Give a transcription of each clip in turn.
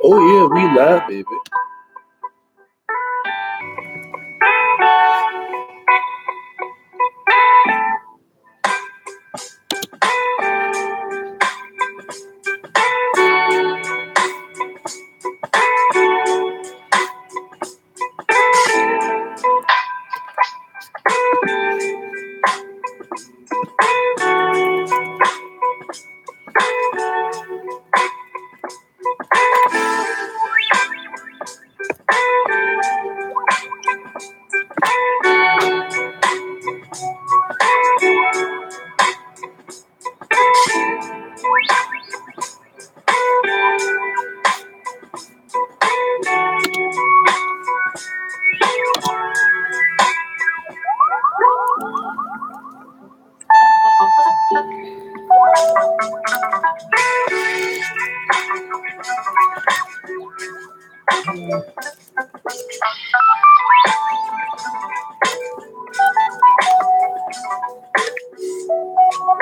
Oh yeah, we live, baby.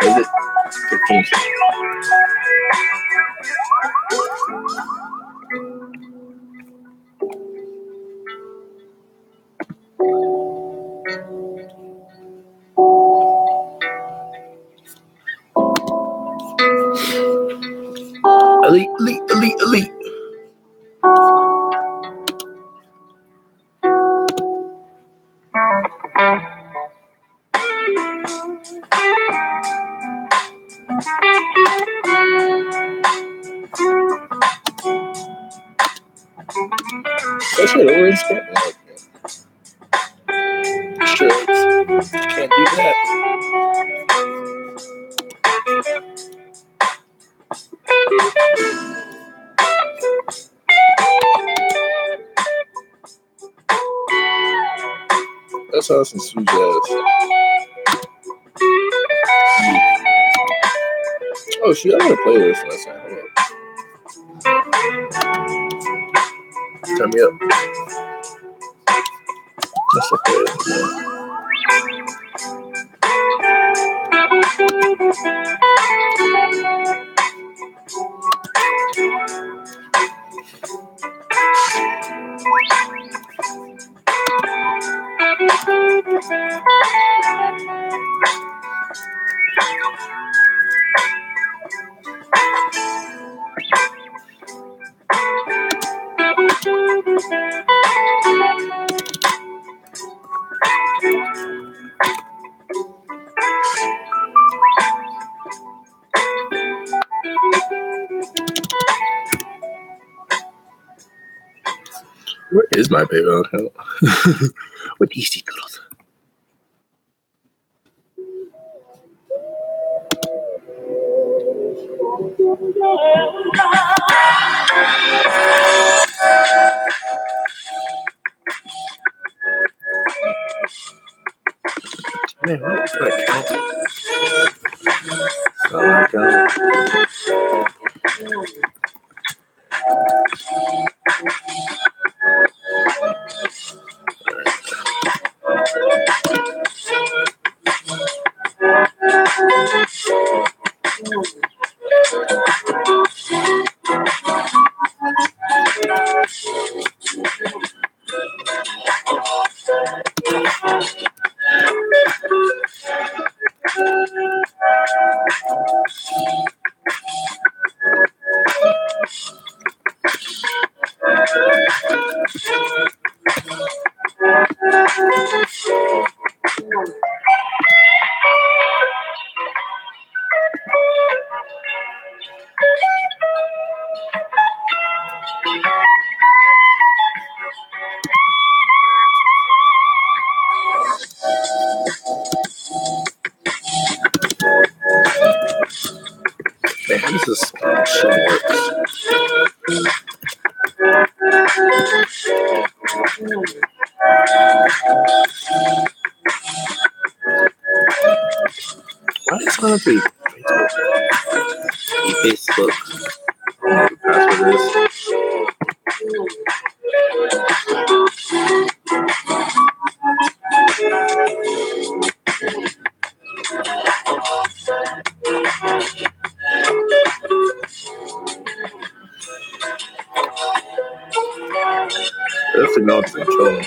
Is it 15? Elite. That shit always got me like that. Sure, can't do that. That's awesome, sweet jazz. Oh shit, I got a playlist last night. Hold up. Turn me up. That's a playlist. Where is my PayPal account? What these doodles? Man, what's that account? Man, this is shit works. Why is it on Facebook? I don't know what the password is. Chocolate melts and chilling.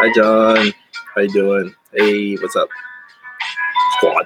Hi, John. How you doing? Hey, what's up, squad?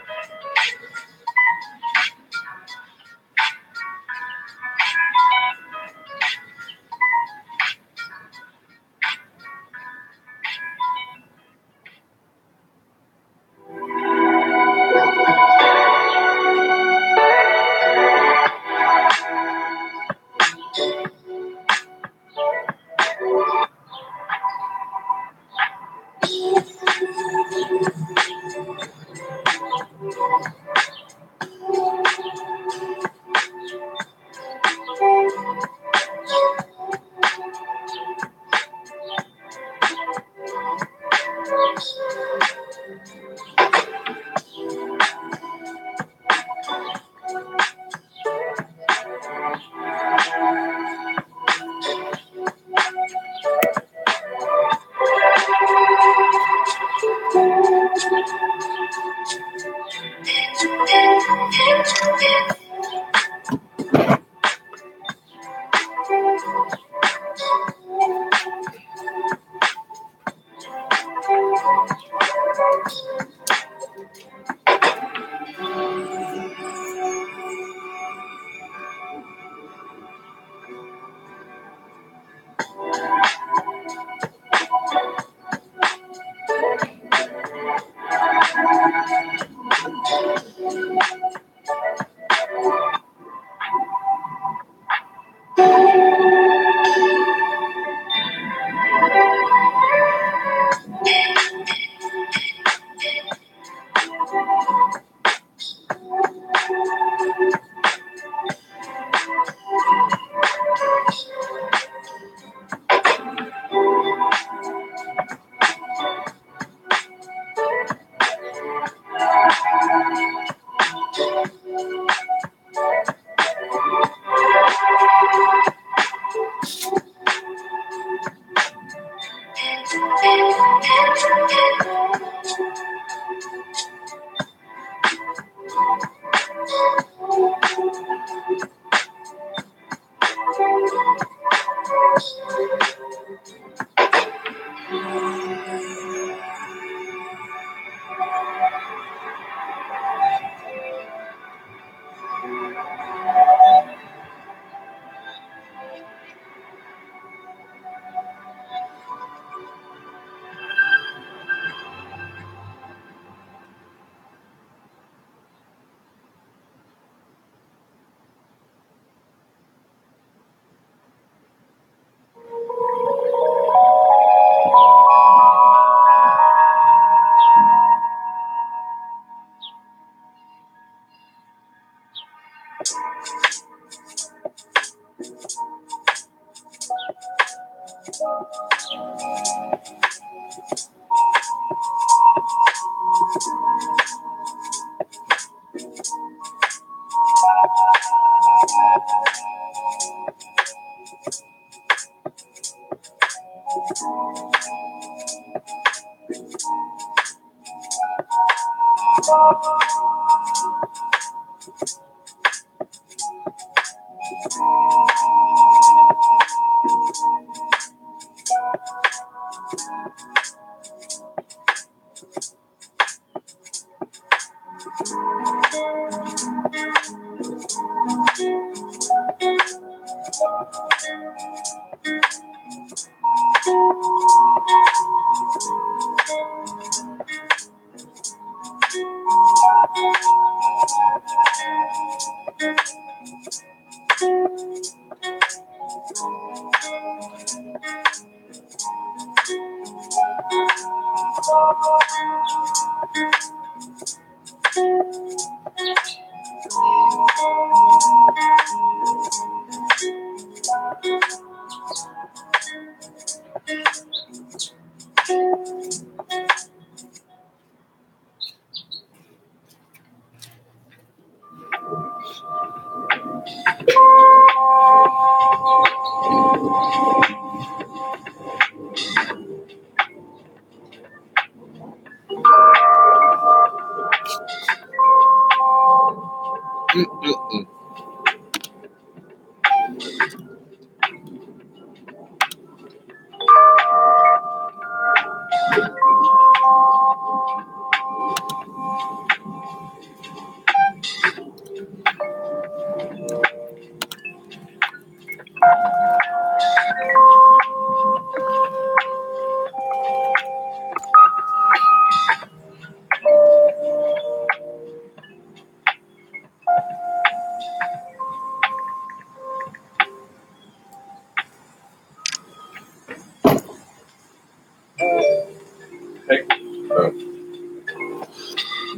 Hey,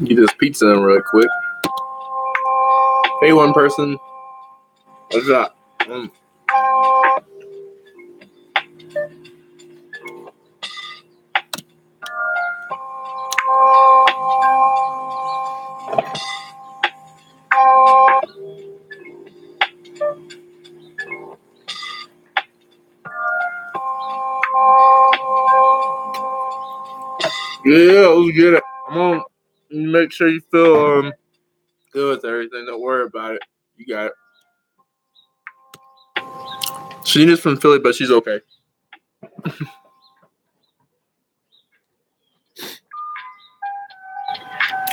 get this pizza in real quick. Hey, one person. What's up? Yeah, let's get it. Come on. Make sure you feel good with everything. Don't worry about it. You got it. She's from Philly, but she's okay.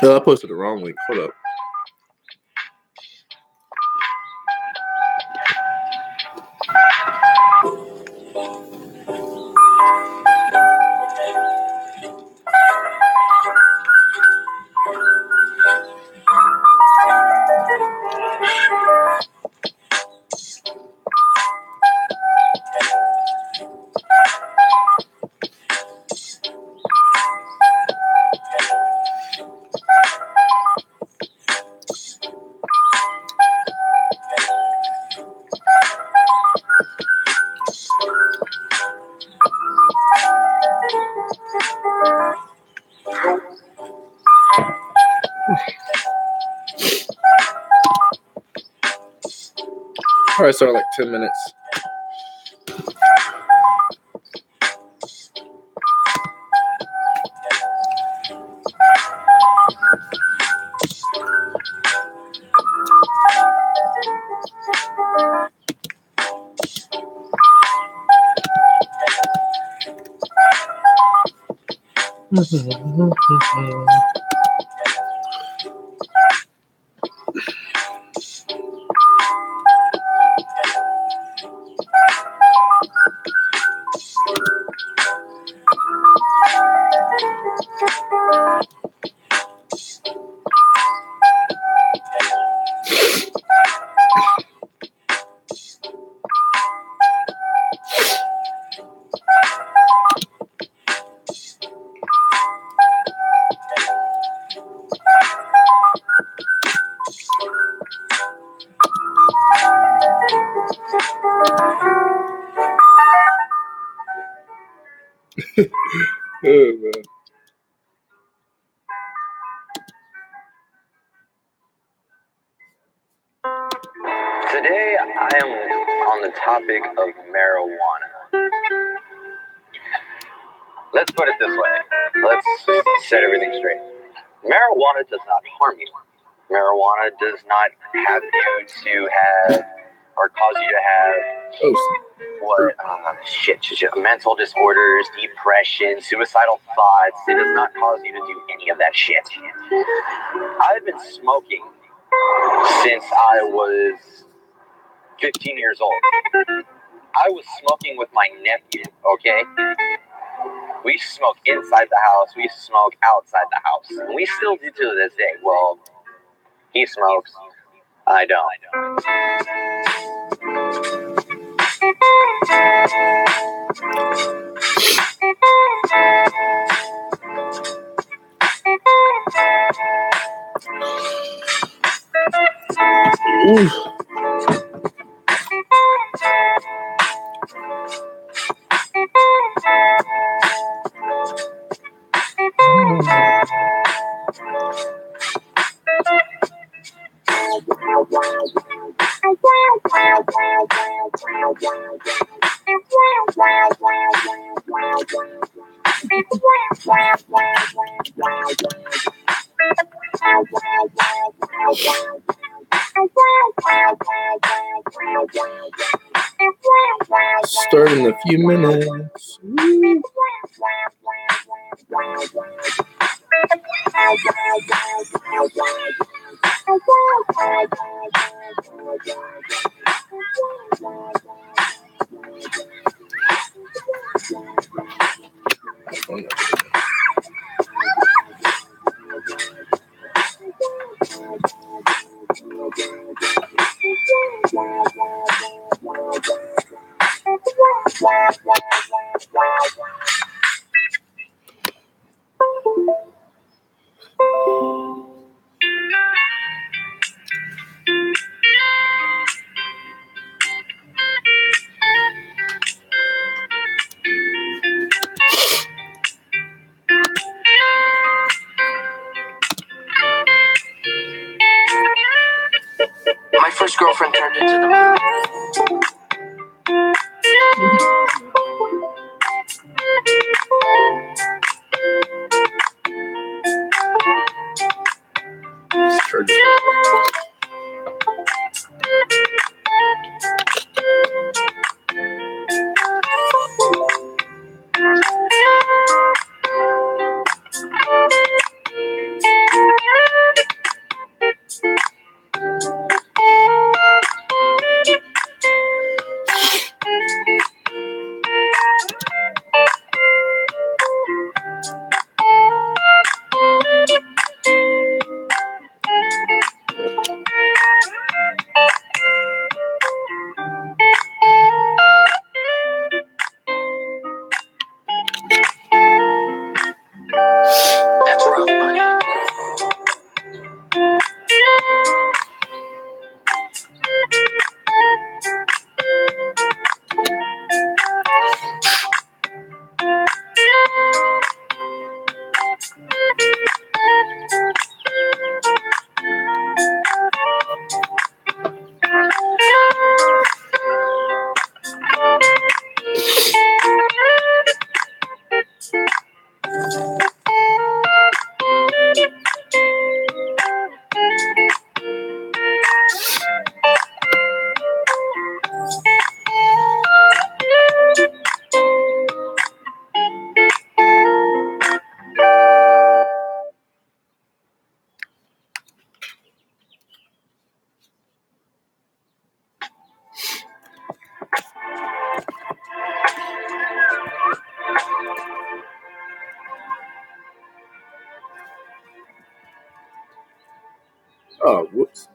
I posted the wrong link. Hold up. Probably start like 10 minutes. Oh, man. Today I am on the topic of marijuana. Let's put it this way. Let's set everything straight. Marijuana does not harm you. Marijuana does not have you to have or cause you to have mental disorders, depression, suicidal thoughts. It does not cause you to do any of that shit. I've been smoking since I was 15 years old. I was smoking with my nephew, okay? We used to smoke inside the house. We used to smoke outside the house. And we still do to this day. Well, he smokes. I don't. Ooh. Start in a few minutes. Woo. My first girlfriend turned into the moon. Oh, whoops.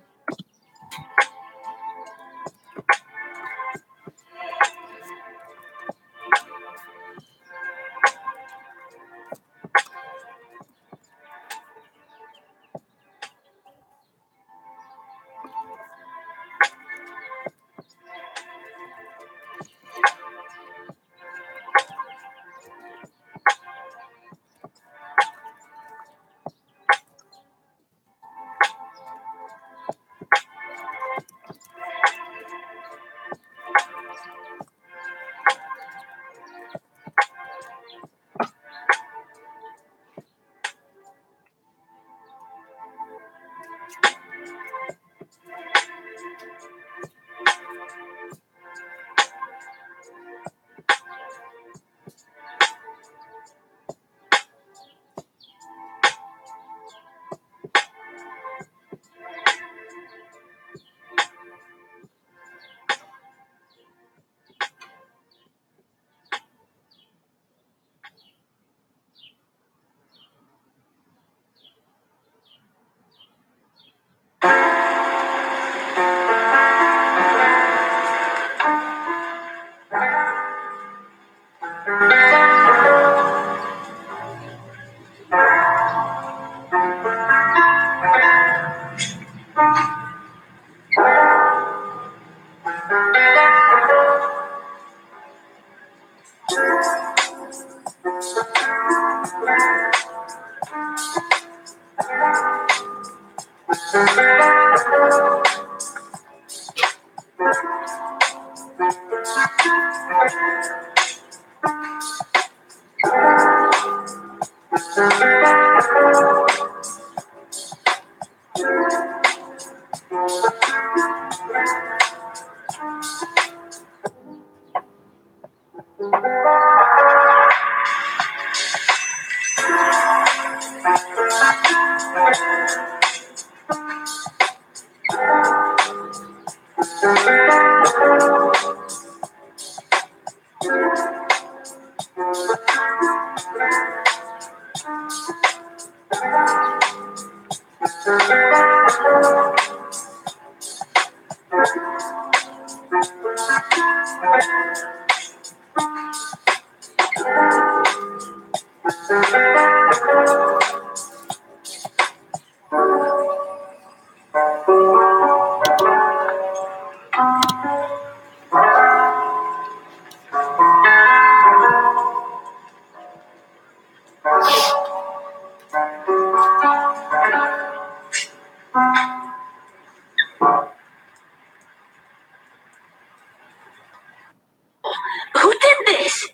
Who did this?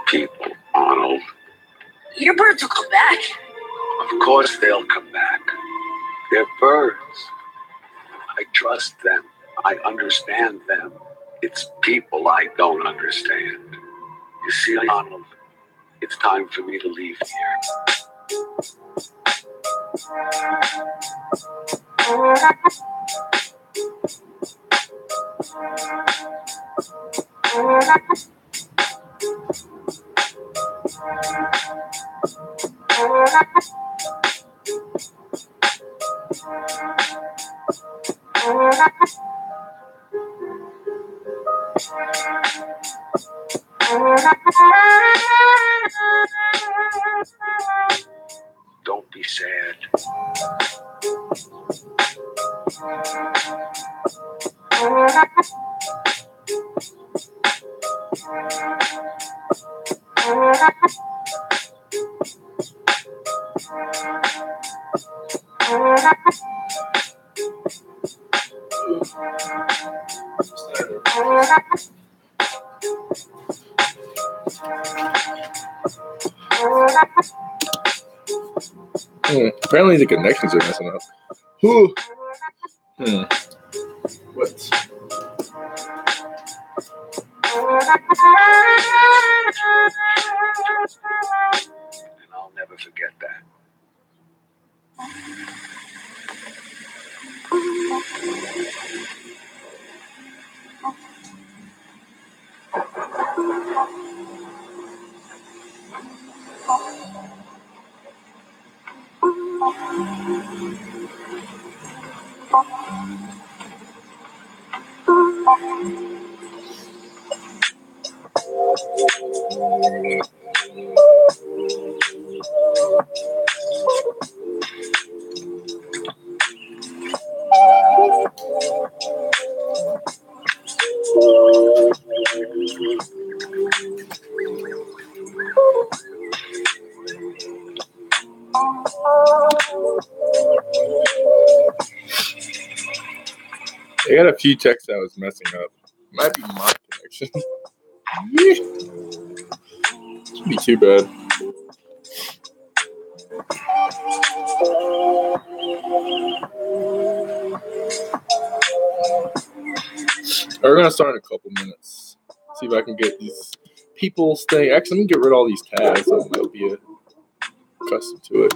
People, Arnold. Your birds will come back. Of course they'll come back. They're birds. I trust them. I understand them. It's people I don't understand. You see, Arnold, it's time for me to leave here. Don't be sad. Apparently the connections are messing up. Whew. What? And I'll never forget that. I got a few texts that was messing up. Might be my connection. Shouldn't be too bad. We're gonna start in a couple minutes. See if I can get these people staying. Actually, let me get rid of all these tabs so they'll be accustomed to it.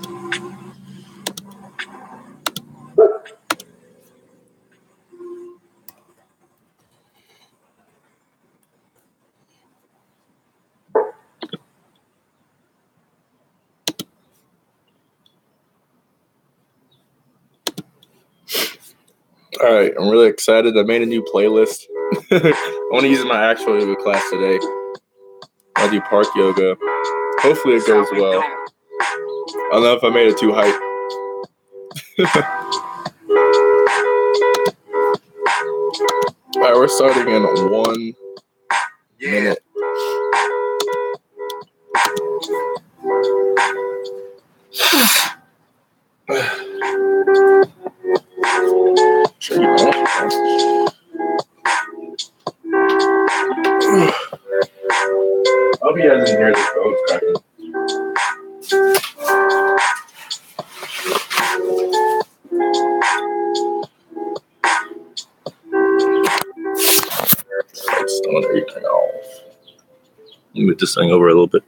All right, I'm really excited. I made a new playlist. I want to use my actual yoga class today. I'll do park yoga. Hopefully it goes well. I don't know if I made it too hype. All right, we're starting in 1 minute. Sure, you know. I hope you guys didn't hear the phones cracking. Lights on, everything off. Let me move this thing over a little bit.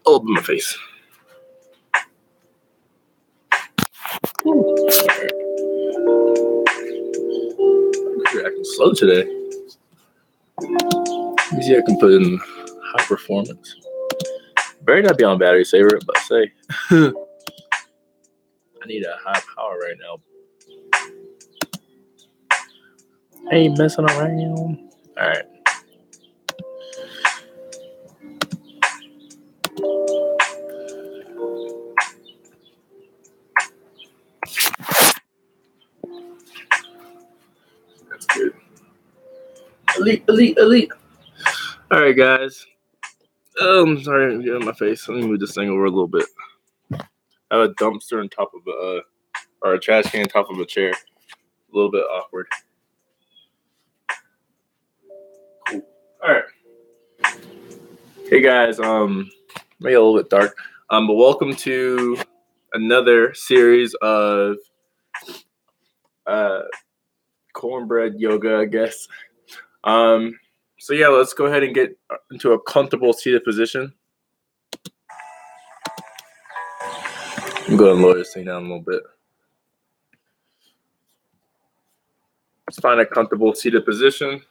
All in my face. Right. You're acting slow today. Let me see if I can put in high performance. Better not be on battery saver, but say I need a high power right now. I ain't messing around. Alright. That's good. Elite. Alright, guys. I'm sorry I'm getting my face. Let me move this thing over a little bit. I have a dumpster on top of or a trash can on top of a chair. A little bit awkward. Cool. Alright. Hey guys, maybe a little bit dark. But welcome to another series of cornbread yoga, I guess. So yeah, let's go ahead and get into a comfortable seated position. I'm going to lower this thing down a little bit. Let's find a comfortable seated position.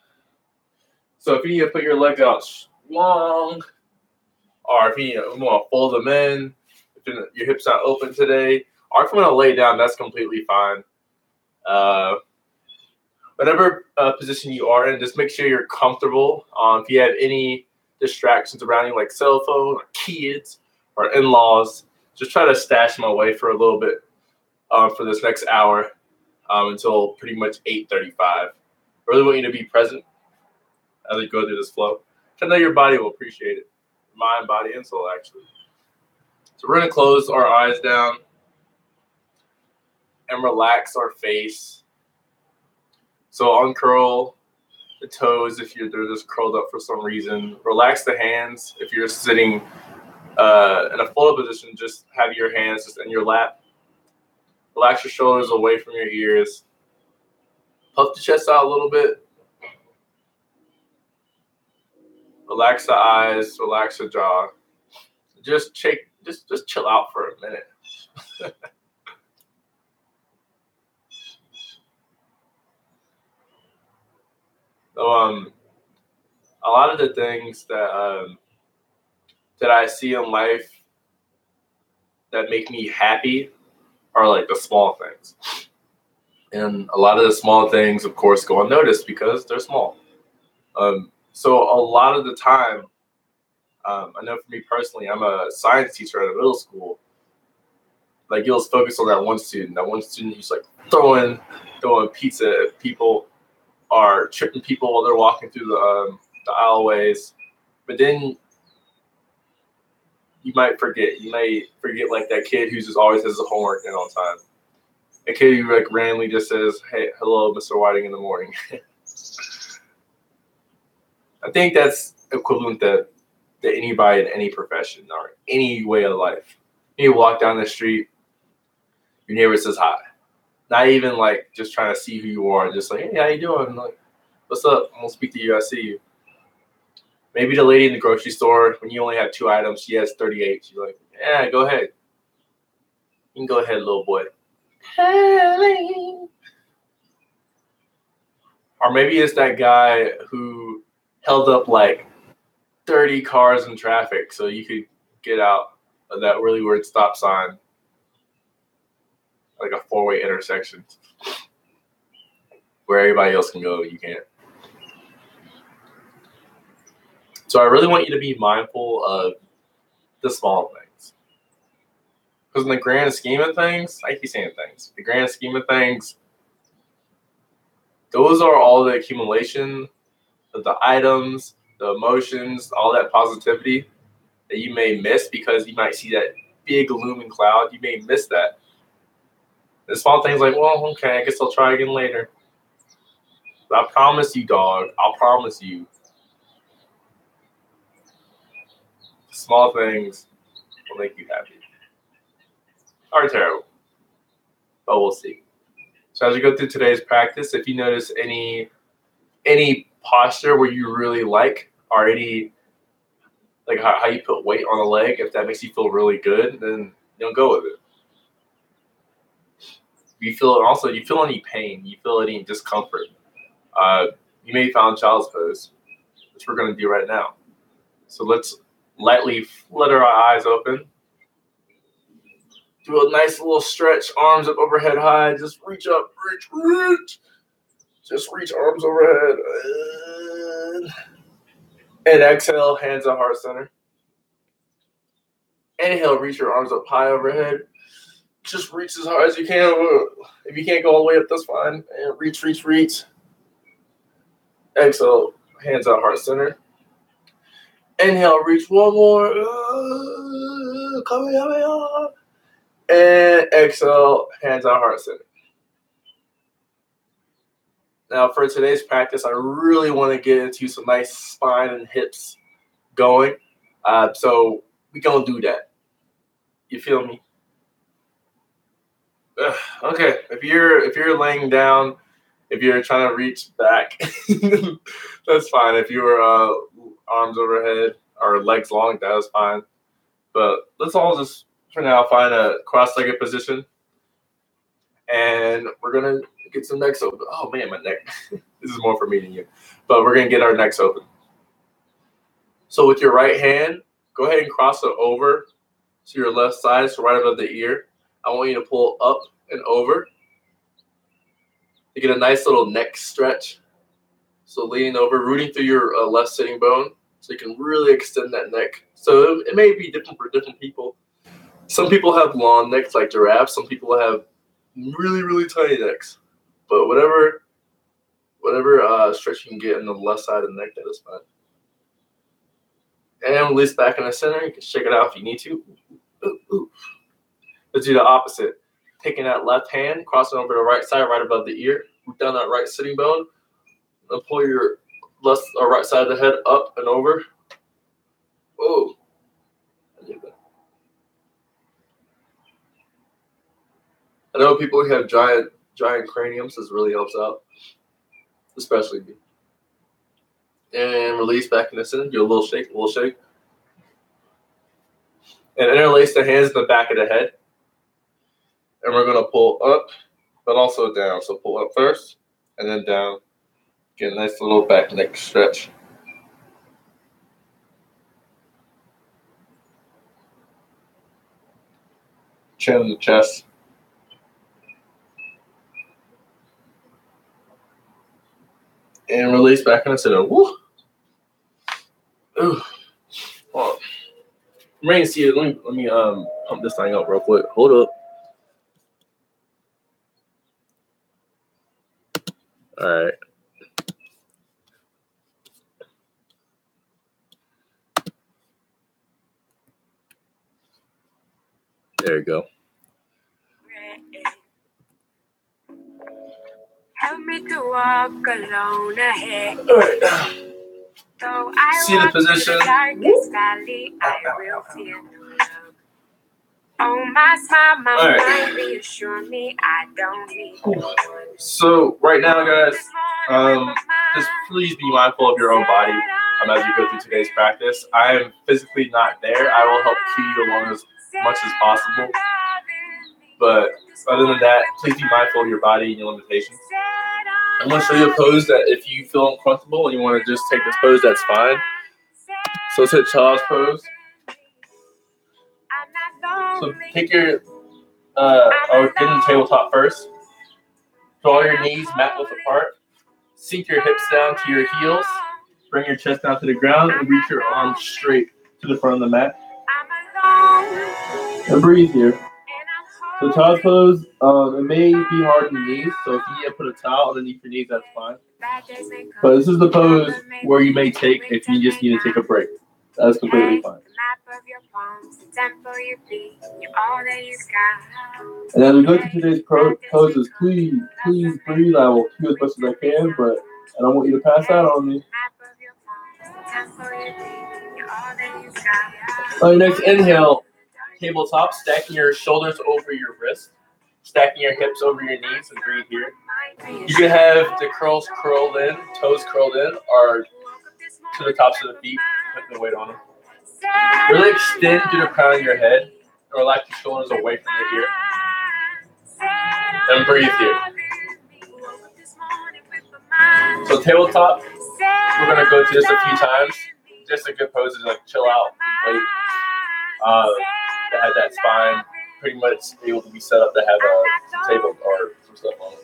So if you need to put your legs out long, or if you want to fold them in, if your hips not open today, or if you want to lay down, that's completely fine. Whatever position you are in, just make sure you're comfortable. If you have any distractions around you, like cell phone, or kids, or in-laws, just try to stash them away for a little bit for this next hour until pretty much 8:35. I really want you to be present as you go through this flow. I know your body will appreciate it. Mind, body, and soul, actually. So we're going to close our eyes down and relax our face. So uncurl the toes if they're just curled up for some reason. Relax the hands. If you're sitting in a folded position, just have your hands just in your lap. Relax your shoulders away from your ears. Puff the chest out a little bit. Relax the eyes. Relax the jaw. Just chill out for a minute. So a lot of the things that I see in life that make me happy are like the small things. And a lot of the small things, of course, go unnoticed because they're small. So a lot of the time, I know for me personally, I'm a science teacher at a middle school. Like you'll focus on that one student who's like throwing pizza at people, or tripping people while they're walking through the aisleways. But then you might forget like that kid who just always has his homework in on time. A kid who like randomly just says, "Hey, hello, Mr. Whiting," in the morning. I think that's equivalent to anybody in any profession or any way of life. You walk down the street, your neighbor says hi. Not even like just trying to see who you are, just like, "Hey, how you doing?" Like, "What's up? I'm gonna speak to you. I see you." Maybe the lady in the grocery store, when you only have 2 items, she has 38. She's like, "Yeah, go ahead. You can go ahead, little boy." Or maybe it's that guy who held up like 30 cars in traffic so you could get out of that really weird stop sign, like a 4-way intersection where everybody else can go, you can't. So I really want you to be mindful of the small things. Because in the grand scheme of things, I keep saying things, the grand scheme of things, those are all the accumulation of the items, the emotions, all that positivity that you may miss because you might see that big looming cloud. You may miss that. The small things like, well, okay, I guess I'll try again later. But I promise you, dog, I'll promise you, small things will make you happy. Or terrible. But we'll see. So as we go through today's practice, if you notice any posture where you really like, or any like how you put weight on a leg, if that makes you feel really good, then go with it. You feel any pain, you feel any discomfort, you may find child's pose, which we're going to do right now. So let's lightly flutter our eyes open. Do a nice little stretch, arms up overhead high. Just reach up, reach. Just reach arms overhead. And exhale, hands at heart center. Inhale, reach your arms up high overhead. Just reach as hard as you can. If you can't go all the way up, that's fine. And reach. Exhale, hands at heart center. Inhale, reach one more. And exhale, hands at heart center. Now, for today's practice, I really want to get into some nice spine and hips going. So we're going to do that. You feel me? Okay. If you're laying down, if you're trying to reach back, that's fine. If you're arms overhead or legs long, that is fine. But let's all just, for now, find a cross-legged position. And we're going to get some necks open. Oh, man, my neck. This is more for me than you. But we're going to get our necks open. So with your right hand, go ahead and cross it over to your left side, so right above the ear. I want you to pull up and over to get a nice little neck stretch. So leaning over, rooting through your left sitting bone so you can really extend that neck. So it may be different for different people. Some people have long necks like giraffes. Some people have really, really tiny necks. But whatever stretch you can get on the left side of the neck, that is fine. And release back in the center. You can shake it out if you need to. Ooh. Let's do the opposite. Taking that left hand, crossing over the right side, right above the ear. Root down that right sitting bone. And pull your left or right side of the head up and over. Oh. I know people who have giant craniums. This really helps out. Especially me. And release back in the center. Do a little shake. And interlace the hands in the back of the head. And we're going to pull up, but also down. So pull up first, and then down. Get a nice little back neck stretch. chin in the chest. And release back in the center. Woo! Ooh. Hold on. I'm ready to see it. Let me pump this thing up real quick. Hold up. All right. There you go. Help me to walk alone ahead. All right. See the position. Valley, I will fear no love. Oh, my smile, my mind reassure me I don't need no. So right now, guys, just please be mindful of your own body as you go through today's practice. I am physically not there. I will help cue you along as much as possible. But other than that, please be mindful of your body and your limitations. I'm going to show you a pose that if you feel uncomfortable and you want to just take this pose, that's fine. So let's hit child's pose. So take your, or get in the tabletop first. Draw your knees mat width apart. Sink your hips down to your heels. Bring your chest down to the ground and reach your arms straight to the front of the mat. And breathe here. So child's pose, it may be hard in the knees, so if you need to put a towel underneath your knees, that's fine. But this is the pose where you may take if you just need to take a break. That's completely fine. And as we go through today's poses, please breathe. I will cue as much as I can, but I don't want you to pass out on me. On your next inhale, tabletop, stacking your shoulders over your wrist, stacking your hips over your knees, and breathe here. You can have the curls curled in, toes curled in, or to the tops of the feet, put the weight on them. Really extend through the crown of your head, and relax your shoulders away from your ear. And breathe here. So tabletop, we're going to go through this a few times. Just a good pose is like chill out, wait. To have that spine pretty much able to be set up to have a table or some stuff on it.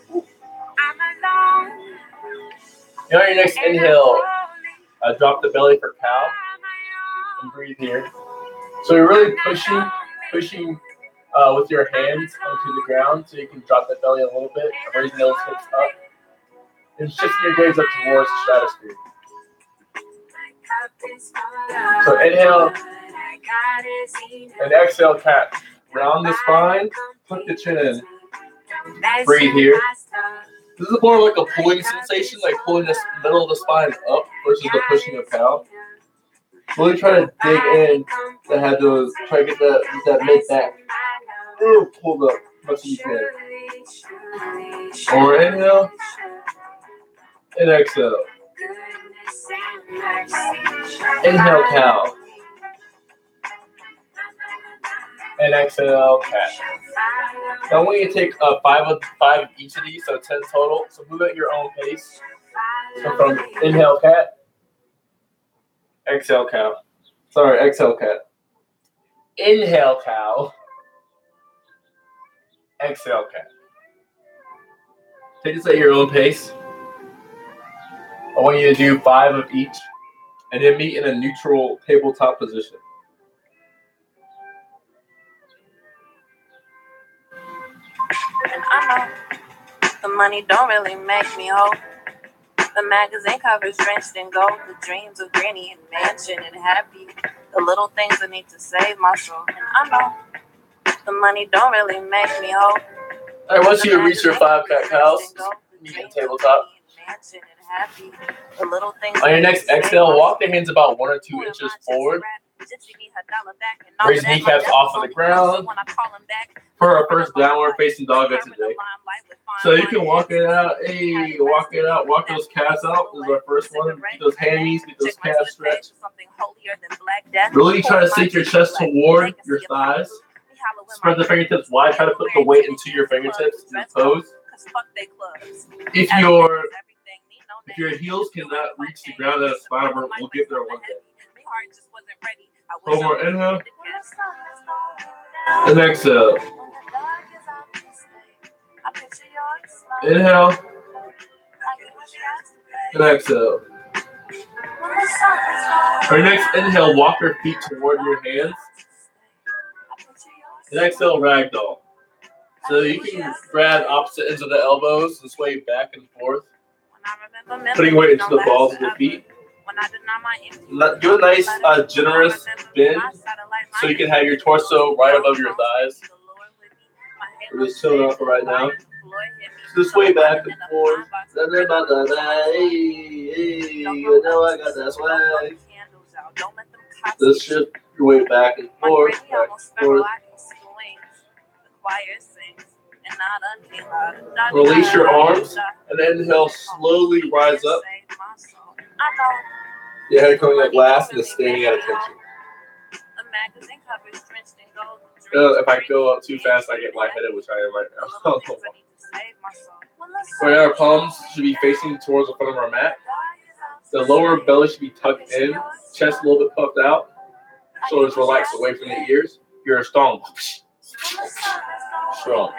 And on your next inhale, drop the belly for cow and breathe here. So you're really pushing with your hands onto the ground so you can drop the belly a little bit, raising those hips up, and shifting your gaze up towards the stratosphere. So inhale and exhale, cat. Round the spine, tuck the chin in. Breathe here. This is more like a pulling sensation, like pulling the middle of the spine up versus the pushing of cow. Really try to dig in to have those, try to get that mid back pulled up as much as you can. Or inhale and exhale. Inhale, cow. And exhale, cat. Now I want you to take 5 of each of these, so 10 total. So move at your own pace. So from inhale, cat. Exhale, cow. Sorry, exhale, cat. Inhale, cow. Exhale, cat. Take this at your own pace. I want you to do 5 of each, and then meet in a neutral tabletop position. And I know the money don't really make me whole. The magazine covers drenched in gold. The dreams of granny and mansion and happy. The little things I need to save my soul. And I know the money don't really make me whole. All right, once you reach your 5 cat cows, meet in tabletop. On your next exhale, walk the hands about 1 or 2 inches forward. Raise kneecaps off of the ground for our first downward facing dog of today. So you can walk it out. Hey, walk it out. Walk those calves out. This is our first one. Get those hammies, get those calves stretched. Really try to sink your chest toward your thighs. Spread the fingertips wide. Try to put the weight into your fingertips in the pose. If your heels cannot reach the ground, that's fine. We'll get there one day. One more inhale. And exhale. Inhale and exhale. For your next inhale, walk your feet toward your hands. And exhale, ragdoll. So you can grab opposite ends of the elbows and sway back and forth, putting weight into the balls of your feet. Do a nice generous bend so you can have your torso right above your thighs. We're just chilling out for right now. Just sway back and forth. You know I got that swag. Just shift your weight back and forth, back and forth. Release your arms and inhale, slowly rise up. Your head coming up last and just standing at attention. If I go up too fast, I get lightheaded, which I am right now. So our palms should be facing towards the front of our mat. The lower belly should be tucked in, chest a little bit puffed out, shoulders relaxed away from the ears. You're strong. Strong.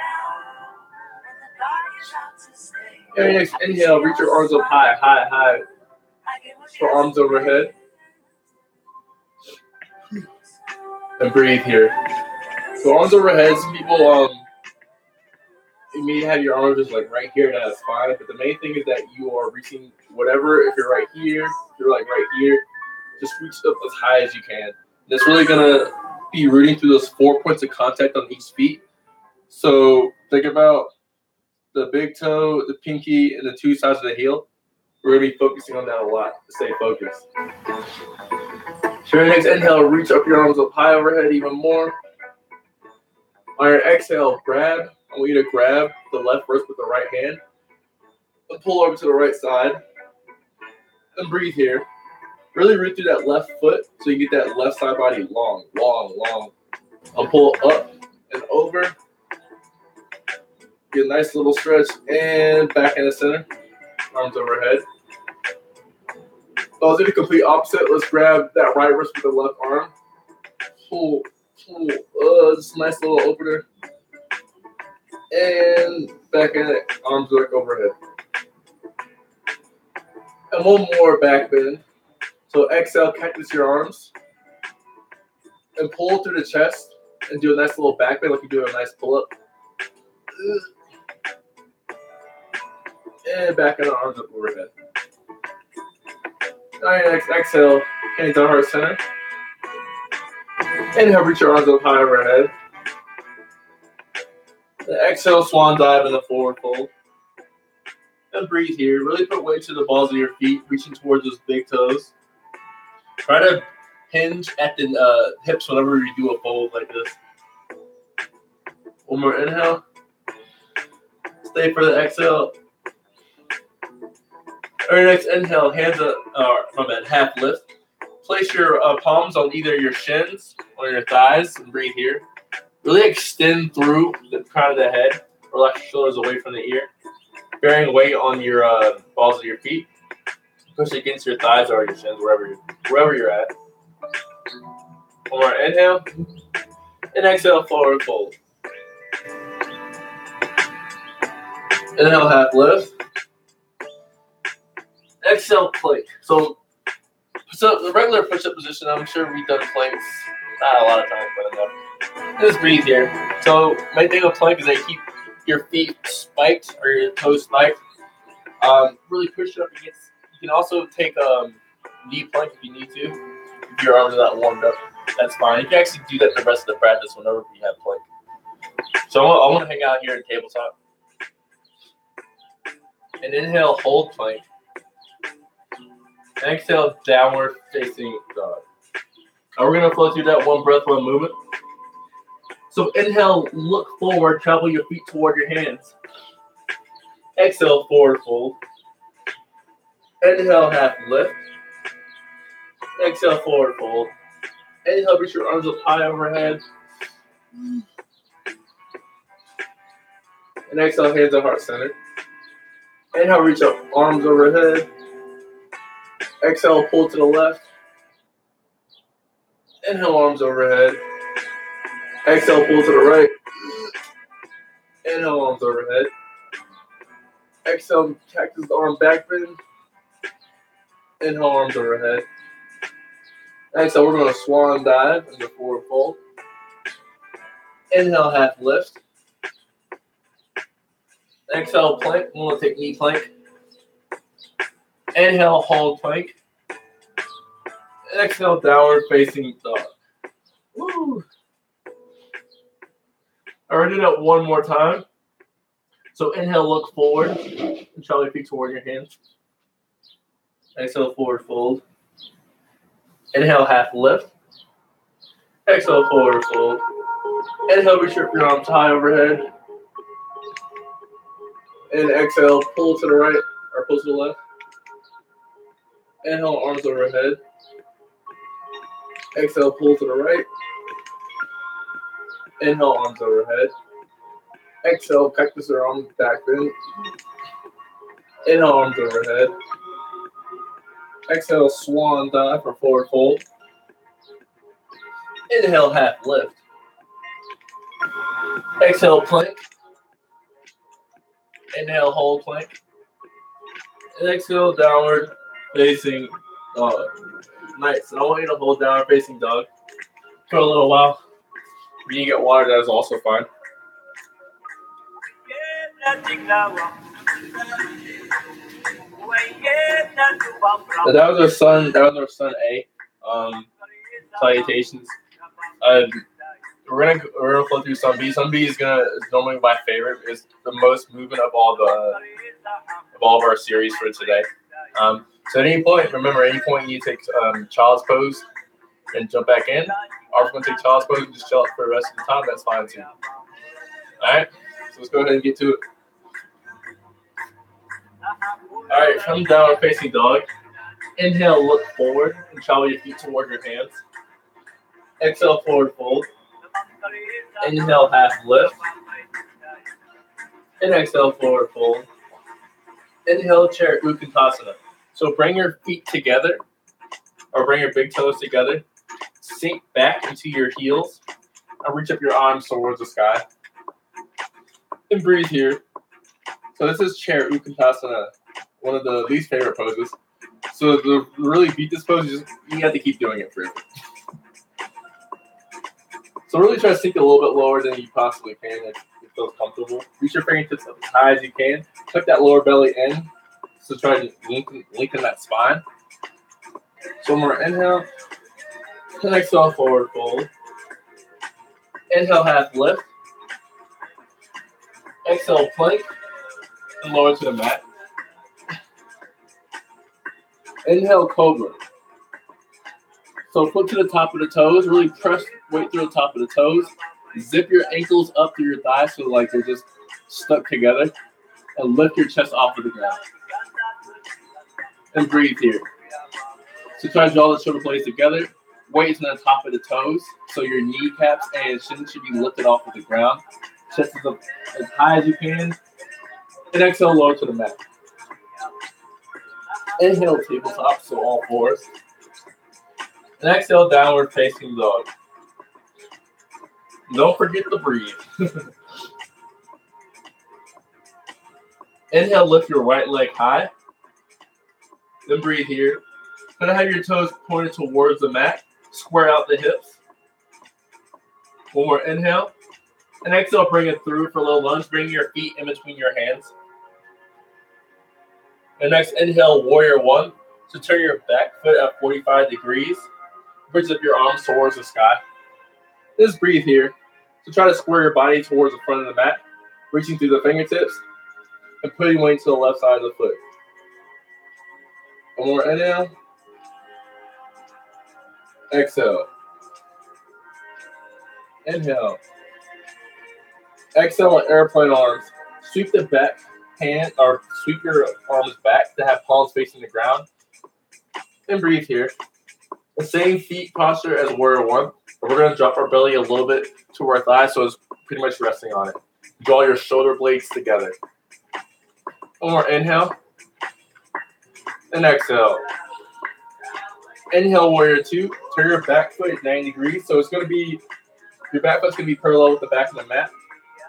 And next inhale, reach your arms up high, high, high. For arms overhead. And breathe here. So arms overhead, some people you may have your arms just like right here, that's fine. But the main thing is that you are reaching whatever, if you're right here, if you're like right here, just reach up as high as you can. That's really gonna be rooting through those 4 points of contact on each feet. So think about the big toe, the pinky, and the 2 sides of the heel. We're going to be focusing on that a lot to stay focused. So your next inhale, reach up your arms up high overhead even more. On your exhale, grab. I want you to grab the left wrist with the right hand. And pull over to the right side. And breathe here. Really root through that left foot so you get that left side body long, long, long. I'll pull up and over. Get a nice little stretch and back in the center. Arms overhead. So I'll do the complete opposite. Let's grab that right wrist with the left arm. Pull, pull. Just a nice little opener. And back in it. Arms back overhead. And one more back bend. So exhale, cactus your arms. And pull through the chest. And do a nice little back bend like you're doing a nice pull-up. And back in the arms up overhead. All right, next exhale, hands on heart center. Inhale, reach your arms up high overhead. The exhale, swan dive in the forward fold. And breathe here. Really put weight to the balls of your feet, reaching towards those big toes. Try to hinge at the hips whenever you do a fold like this. One more inhale. Stay for the exhale. All right, next inhale, hands up, half lift. Place your palms on either your shins or your thighs and breathe here. Really extend through the crown of the head. Relax your shoulders away from the ear. Bearing weight on your balls of your feet. Push against your thighs or your shins, wherever you're at. One more inhale. And exhale, forward fold. Inhale, half lift. Exhale, plank. So the regular push-up position, I'm sure we've done planks not a lot of times, but enough. Just breathe here. So main thing with plank is that you keep your feet spiked or your toes spiked. Really push it up against. You can also take knee plank if you need to. If your arms are not warmed up, that's fine. You can actually do that the rest of the practice whenever you have plank. So I want to hang out here in tabletop. And inhale, hold plank. Exhale, downward facing dog. Now we're going to flow through that one breath, one movement. So inhale, look forward, travel your feet toward your hands. Exhale, forward fold. Inhale, half lift. Exhale, forward fold. Inhale, reach your arms up high overhead. And exhale, hands at heart center. Inhale, reach up, arms overhead. Exhale, pull to the left. Inhale, arms overhead. Exhale, pull to the right. Inhale, arms overhead. Exhale, cactus arm back bend. Inhale, arms overhead. Exhale, we're going to swan dive into forward fold. Inhale, half lift. Exhale, plank. We're going to take knee plank. Inhale, hold plank. Exhale, downward facing dog. Woo! All right, do that one more time. So inhale, look forward, and try your feet toward your hands. Exhale, forward fold. Inhale, half lift. Exhale, forward fold. Inhale, reach your arms high overhead. And exhale, pull to the right, or pull to the left. Inhale, arms overhead. Exhale, pull to the right. Inhale, arms overhead. Exhale, cactus or arms back bend. Inhale, arms overhead. Exhale, swan dive for forward fold. Inhale, half lift. Exhale, plank. Inhale, hold plank. And exhale, downward facing dog. Nice. And I want you to hold downward facing dog for a little while. If you get water, that is also fine. So that was our son A. Salutations. We're gonna flow through Sun B. Sun B is normally my favorite. It's the most movement of all of our series for today. So at any point, remember, you take child's pose and jump back in. Or if you're gonna take child's pose and just chill out for the rest of the time, that's fine too. All right. So let's go ahead and get to it. All right, come down facing dog. Inhale, look forward and travel your feet toward your hands. Exhale, forward fold. Inhale, half lift. And exhale, forward fold. Inhale, chair Utkatasana. So bring your feet together, or bring your big toes together. Sink back into your heels, and reach up your arms towards the sky. And breathe here. So this is chair Utkatasana, one of the least favorite poses. So to really beat this pose, you have to keep doing it forever. So really try to sink a little bit lower than you possibly can if it feels comfortable. Reach your fingertips up as high as you can. Tuck that lower belly in. So try to lengthen that spine. So one more inhale. And exhale, forward fold. Inhale, half lift. Exhale, plank. And lower to the mat. Inhale, cobra. So foot to the top of the toes. Really press weight through the top of the toes. Zip your ankles up through your thighs so like they're just stuck together. And lift your chest off of the ground. And breathe here. So try to draw the shoulder blades together. Weight to the top of the toes. So your kneecaps and shin should be lifted off of the ground. Chest is up as high as you can. And exhale, lower to the mat. Inhale, tabletop, so all fours. And exhale, downward facing dog. Don't forget to breathe. Inhale, lift your right leg high. Then breathe here. Kind of have your toes pointed towards the mat. Square out the hips. One more inhale. And exhale, bring it through for a little lunge. Bring your feet in between your hands. And next, inhale, warrior one. So turn your back foot at 45 degrees. Bridge up your arms towards the sky. Just breathe here. So try to square your body towards the front of the mat. Reaching through the fingertips. And putting weight to the left side of the foot. One more inhale. Exhale. Inhale. Exhale on airplane arms. Sweep the back hand, or sweep your arms back to have palms facing the ground. And breathe here. The same feet posture as warrior one. But we're going to drop our belly a little bit to our thighs so it's pretty much resting on it. Draw your shoulder blades together. One more inhale. And exhale. Inhale, warrior two. Turn your back foot at 90 degrees. So it's going to be, your back foot's going to be parallel with the back of the mat.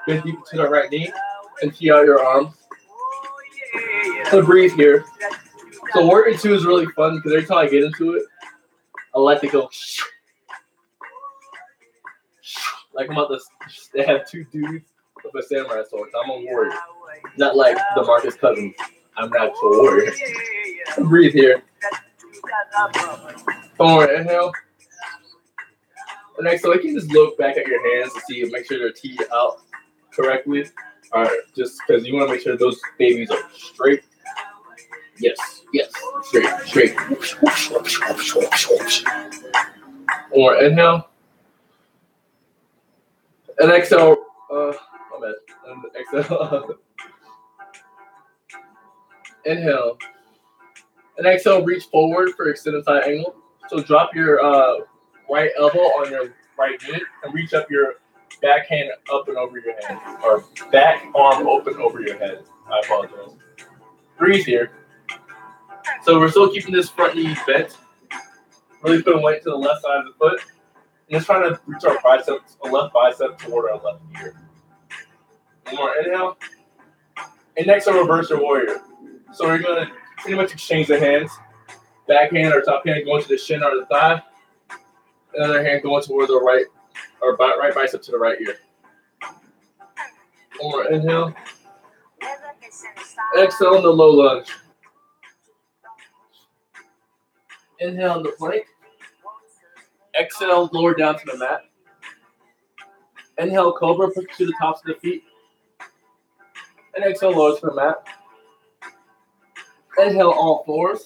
Bend deep to the right knee and tee out your arms. So breathe here. So warrior 2 is really fun because every time I get into it, I like to go like I'm about to. They have 2 dudes with a samurai sword. I'm a warrior, not like the Marcus Cousins. I'm an actual warrior. So breathe here. Come on, inhale. And next, so you can just look back at your hands to see, make sure they're teed out correctly. All right, just because you want to make sure those babies are straight. Yes, straight. Or inhale. And exhale. My bad. And exhale. Inhale. And exhale, reach forward for extended side angle. So drop your right elbow on your right knee and reach up your back hand up and over your head. Or back arm open over your head. I apologize. Breathe here. So we're still keeping this front knee bent. Really putting weight to the left side of the foot. And just trying to reach our biceps, a left bicep toward our left ear. One more inhale. And next, I'll reverse your warrior. So we're going to pretty much exchange the hands. Back hand or top hand going to the shin or the thigh. Another hand going toward the right, or right bicep to the right ear. One more inhale. Exhale in the low lunge. Inhale in the plank. Exhale, lower down to the mat. Inhale, cobra, push to the tops of the feet. And exhale, lower to the mat. Inhale, all fours.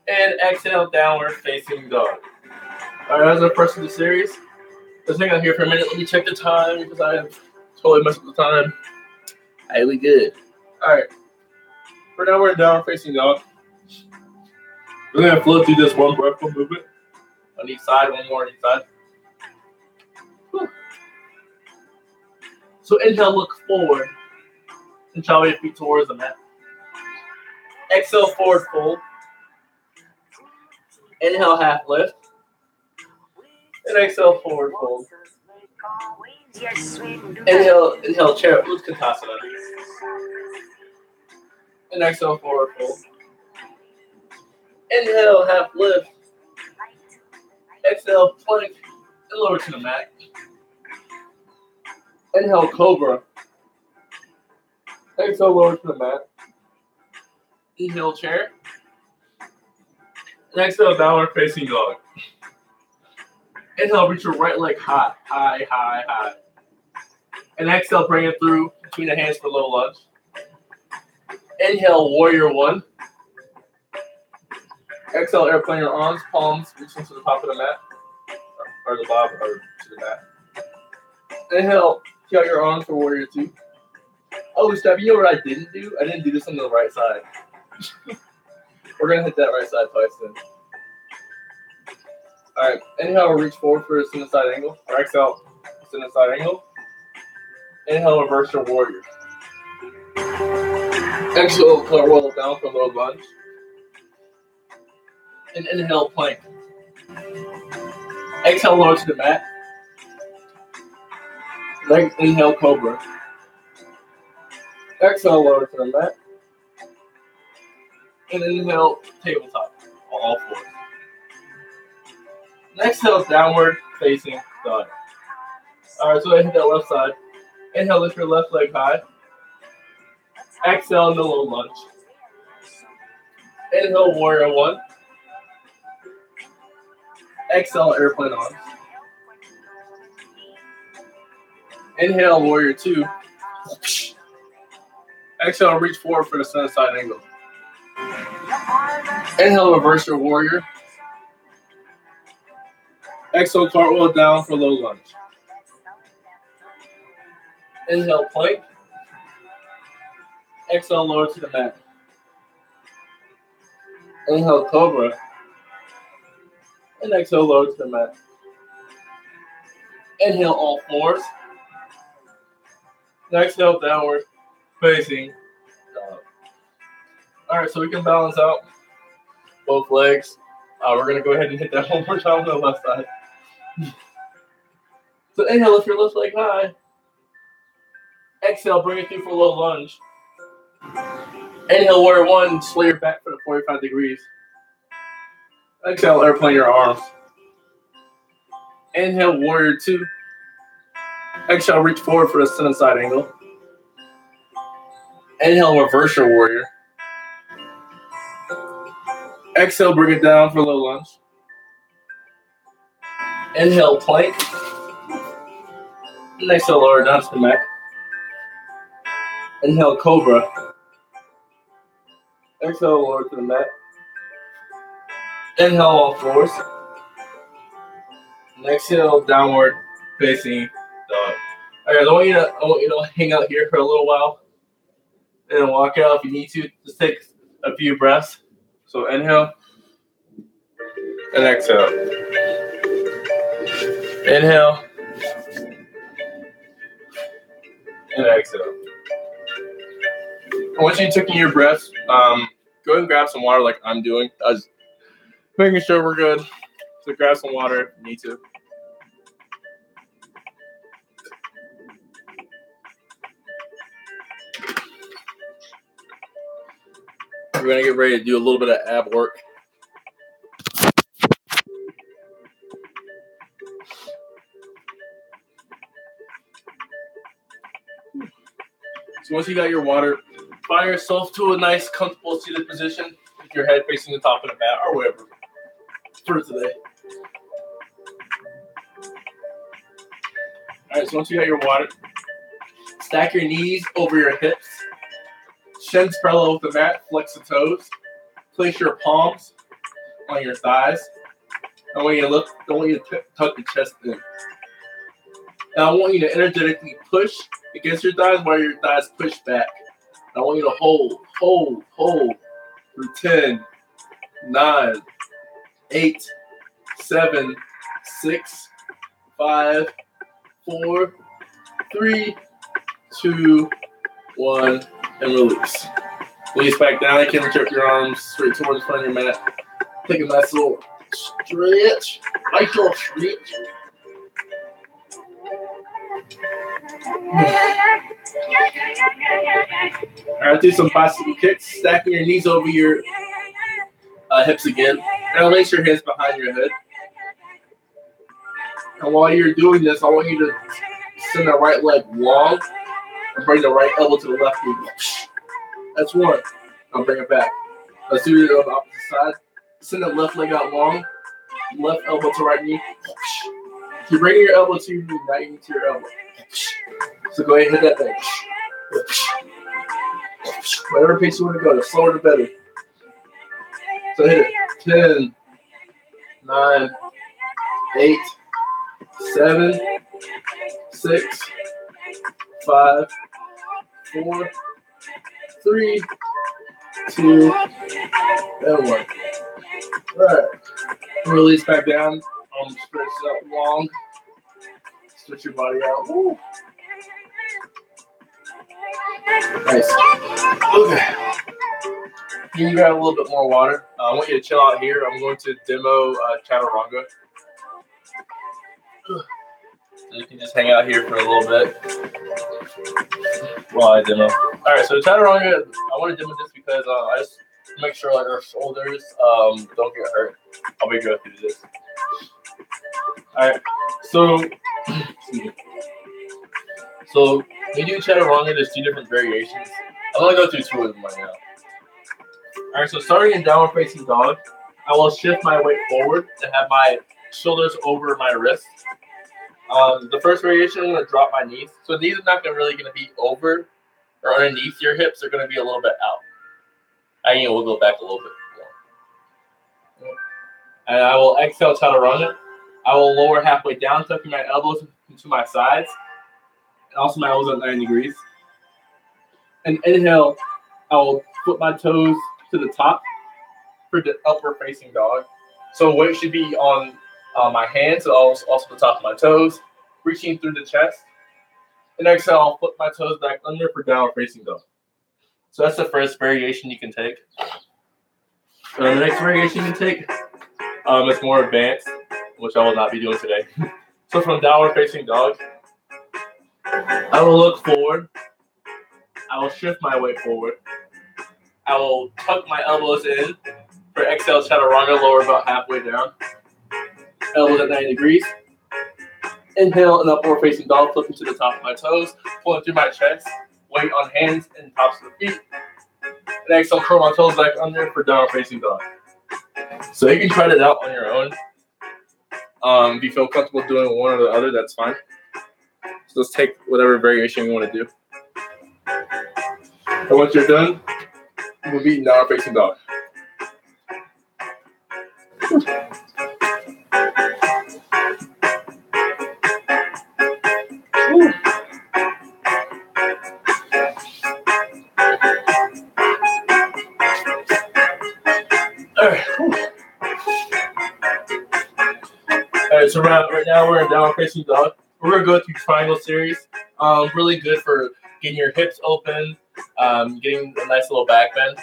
And exhale, downward facing dog. All right, that's our first of the series. Let's hang out here for a minute. Let me check the time because I have totally messed up the time. All right, we good. All right. For now, we're in downward facing dog. We're going to flow through this one breath movement on each side, one more on each side. Whew. So inhale, look forward and travel your feet towards the mat. Exhale, forward fold. Inhale, half lift. And exhale, forward fold. Inhale, chair, Utkatasana. And exhale, forward fold. Inhale, half lift. Exhale, plank, and lower to the mat. Inhale, cobra. Exhale, lower to the mat. Inhale, chair. And exhale, downward facing dog. Inhale, reach your right leg high. And exhale, bring it through between the hands for low lunge. Inhale, warrior 1. Exhale, airplane your arms, palms reaching to the top of the mat. Or the bottom, or to the mat. Inhale, kick out your arms for warrior 2. Oh, Steph, you know what I didn't do? I didn't do this on the right side. We're going to hit that right side twice then. All right, inhale, reach forward for a extended side angle. Or exhale, extended side angle. Inhale, reverse your warrior. Exhale, cartwheel down for low lunge. And inhale, plank. Exhale, lower to the mat. Inhale, cobra. Exhale, lower to the mat. And inhale, tabletop on all fours. Exhale, downward facing dog. All right, so I hit that left side. Inhale, lift your left leg high. Exhale, in the low lunge. Inhale, warrior 1. Exhale, airplane arms. Inhale, warrior 2. Exhale, reach forward for the center side angle. Inhale, reverse your warrior. Exhale, cartwheel down for low lunge. Inhale, plank. Exhale, lower to the mat. Inhale, cobra. And exhale, lower to the mat. Inhale, all fours. And exhale, downward facing dog. All right, so we can balance out both legs. We're going to go ahead and hit that one more time on the left side. So inhale, lift your left leg high. Exhale, bring it through for a low lunge. Inhale, warrior one, sway your back for the 45 degrees. Exhale, airplane your arms. Inhale, warrior two. Exhale, reach forward for the center side angle. Inhale, reverse your warrior. Exhale, bring it down for low lunge. Inhale, plank. And exhale, lower down to the mat. Inhale, cobra. Exhale, lower to the mat. Inhale, all fours. And exhale, downward facing dog. All right, I want you to hang out here for a little while, and then walk out if you need to. Just take a few breaths. So inhale and exhale. Inhale and exhale. Once you've taken your breaths, go ahead and grab some water like I'm doing. I was making sure we're good. So grab some water if you need to. We're going to get ready to do a little bit of ab work. So once you got your water, find yourself to a nice, comfortable seated position with your head facing the top of the mat or whatever for today. All right, so once you got your water, stack your knees over your hips. Shins parallel with the mat, flex the toes. Place your palms on your thighs. I want you to look, I want you to tuck the chest in. Now I want you to energetically push against your thighs while your thighs push back. I want you to hold for 10, 9, 8, 7, 6, 5, 4, 3, 2, 1, and release. Release back down. You can reach up your arms straight towards the front of your mat. Take a nice little stretch. Nice little stretch. All right, do some bicycle kicks. Stacking your knees over your hips again. Now lace your hands behind your head. And while you're doing this, I want you to send the right leg long and bring the right elbow to the left knee. That's one. I'll bring it back. Let's do it on the opposite side. Send the left leg out long. Left elbow to right knee. You bring your elbow to your knee, not your knee to your elbow. So go ahead and hit that thing. Whatever pace you want to go, the slower the better. So hit it. 10, 9, 8, 7, 6, 5, 4, 3, 2, and 1. All right. Release back down. Stretch out long. Stretch your body out. Woo. Nice. Okay. You got a little bit more water. I want you to chill out here. I'm going to demo chaturanga. So you can just hang out here for a little bit while I demo. All right, so chaturanga, I want to demo this because I just make sure like our shoulders don't get hurt. I'll be good through this. All right, so we do chaturanga. There's 2 different variations. I'm gonna go through 2 of them right now. All right, so starting in downward facing dog, I will shift my weight forward and have my shoulders over my wrists. The first variation, I'm going to drop my knees. So these are not really going to be over or underneath your hips. They're going to be a little bit out. And we'll go back a little bit more. And I will exhale chaturanga. I will lower halfway down, tucking my elbows into my sides. And also my elbows at 90 degrees. And inhale, I will put my toes to the top for the upward facing dog. So weight should be on my hands, so also the top of my toes, reaching through the chest. And exhale, I'll flip my toes back under for downward facing dog. So that's the first variation you can take. The next variation you can take is more advanced, which I will not be doing today. So from downward facing dog, I will look forward. I will shift my weight forward. I will tuck my elbows in. For exhale, chaturanga, lower about halfway down. Elbows at 90 degrees. Inhale, and upward facing dog, flipping to the top of my toes, pulling through my chest, weight on hands and tops of the feet. And exhale, curl my toes back under for downward facing dog. So you can try it out on your own. If you feel comfortable doing one or the other, that's fine. So let's take whatever variation you want to do. And once you're done, we'll be downward facing dog. Alright, so right now we're in downward facing dog. We're going to go through triangle series. Really good for getting your hips open, getting a nice little back bend.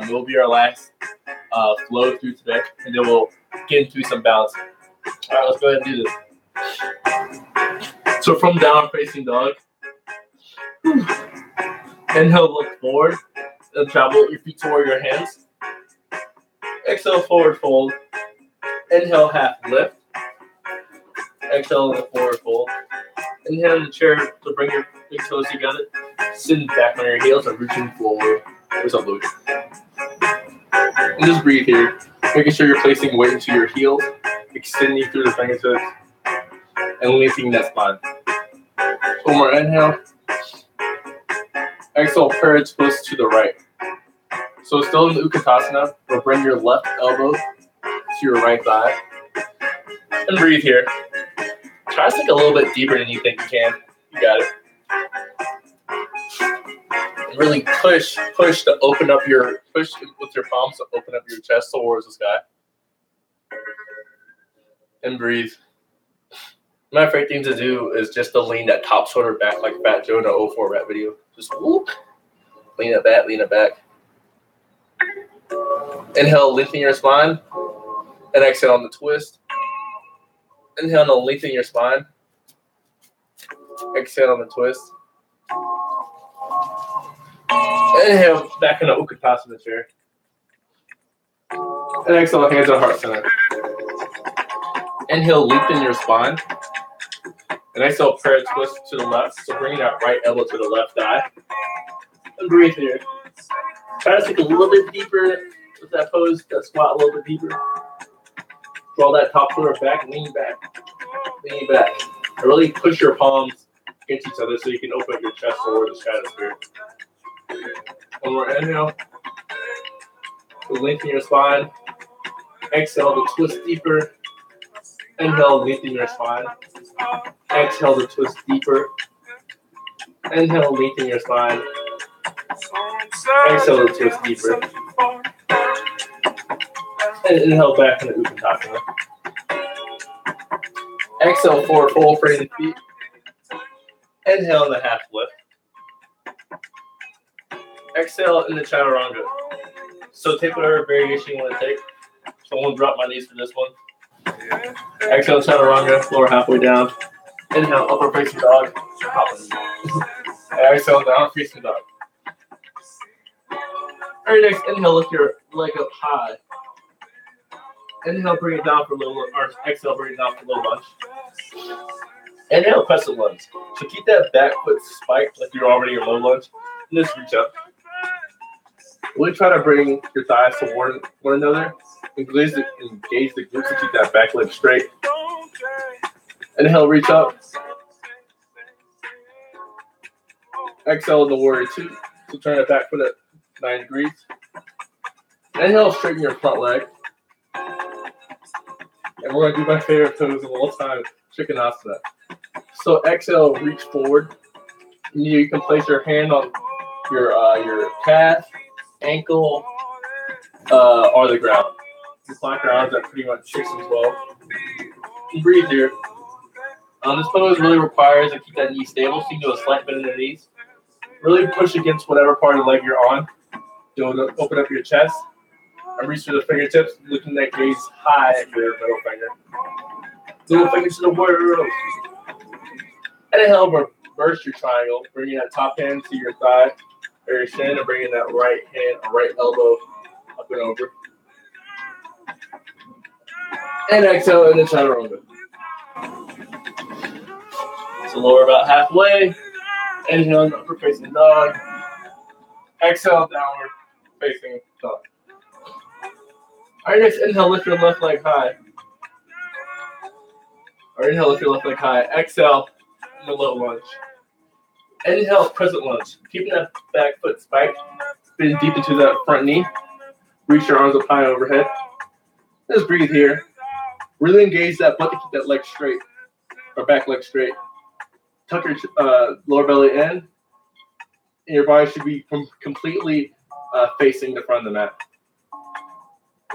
It will be our last flow through today, and then we'll get into some balancing. Alright, let's go ahead and do this. So from downward facing dog, inhale, look forward, and travel your feet toward your hands. Exhale, forward fold. Inhale, half lift. Exhale, the forward fold. Inhale in the chair to bring your big toes together. Sitting back on your heels and reaching forward. What's up, Louis? And just breathe here. Making sure you're placing weight into your heels, extending through the fingertips, and lifting that spine. One more inhale. Exhale, parallel twist to the right. So still in the Utkatasana, but bring your left elbow to your right thigh. And breathe here. Try to sink a little bit deeper than you think you can. You got it. And really push to open up push with your palms to open up your chest towards the sky. And breathe. My favorite thing to do is just to lean that top shoulder back like Fat Joe in the 04 rap video. Just whoop. Lean it back, lean it back. Inhale, lengthen your spine. And exhale on the twist. Inhale, and lengthen your spine. Exhale on the twist. Inhale, back in the Utkatasana chair. And exhale, hands on heart center. Inhale, lengthen your spine. And exhale, parallel twist to the left. So bring that right elbow to the left thigh. And breathe here. Try to sink a little bit deeper with that pose, that squat a little bit deeper. Draw that top shoulder back, lean back. Lean back. And really push your palms against each other so you can open up your chest toward the stratosphere. One more inhale. Lengthen your spine. Exhale to twist deeper. Inhale, lengthen your spine. Exhale to twist deeper. Inhale, lengthen your spine. Exhale to twist deeper. And inhale back into Utkatasana. Exhale, forward fold, frame the feet. Inhale in the half lift. Exhale in the chaturanga. So take whatever variation you want to take. So I'm going to drop my knees for this one. Exhale, chaturanga, lower halfway down. Inhale, upper facing dog. Exhale, down facing dog. Alright, next, inhale, lift your leg up high. Inhale, bring it down for a little, or exhale, bring it down for a little lunge. Inhale, crescent lunge. So keep that back foot spiked like you're already in low lunge. And just reach up. Really try to bring your thighs toward one another. Engage the glutes to keep that back leg straight. Inhale, reach up. Exhale in the warrior two. So turn that back foot at 9 degrees. Inhale, straighten your front leg. And we're going to do my favorite pose of all time, Trikonasana. So exhale, reach forward. And you can place your hand on your calf, ankle, or the ground. You plank your arms at pretty much 6 and 12. And breathe here. This pose really requires to keep that knee stable, so you can do a slight bend in the knees. Really push against whatever part of the leg you're on. Open up your chest. And reach to the fingertips, lifting that gaze high at your middle finger. Middle finger to the world. And inhale, reverse your triangle, bringing that top hand to your thigh, or your shin, and bringing that right hand, right elbow up and over. And exhale into chaturanga. So lower about halfway. Inhale, upper facing dog. Exhale, downward facing dog. All right, next inhale, lift your left leg high. Or inhale, lift your left leg high. Exhale, in the low lunge. Inhale, crescent lunge. Keeping that back foot spiked. Spin deep into that front knee. Reach your arms up high overhead. Just breathe here. Really engage that butt to keep that leg straight. Or back leg straight. Tuck your lower belly in. And your body should be completely facing the front of the mat.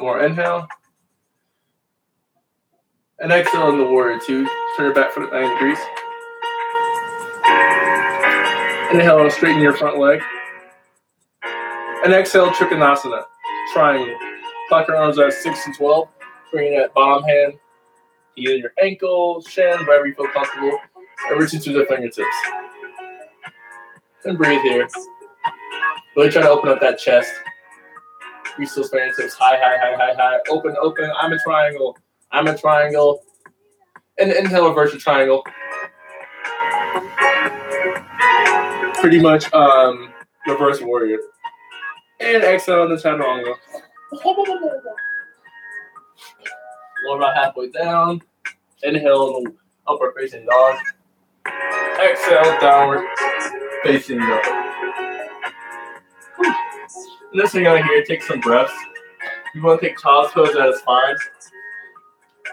More inhale. And exhale in the warrior two. Turn your back foot at 90 degrees. Inhale and straighten your front leg. And exhale, Trikonasana, triangle. Clock your arms at 6 and 12. Bringing that bottom hand to either your ankle, shin, wherever you feel comfortable. And reaching through the fingertips. And breathe here. Really try to open up that chest. Reach those fingertips. High, high, high, high, high. Open, open. I'm a triangle. I'm a triangle. And inhale, reverse your triangle. Pretty much reverse warrior. And exhale on the chaturanga. Lower about halfway down. Inhale, upper facing dog. Exhale, downward facing dog. And this thing out here, take some breaths. You want to take child's pose at a spine.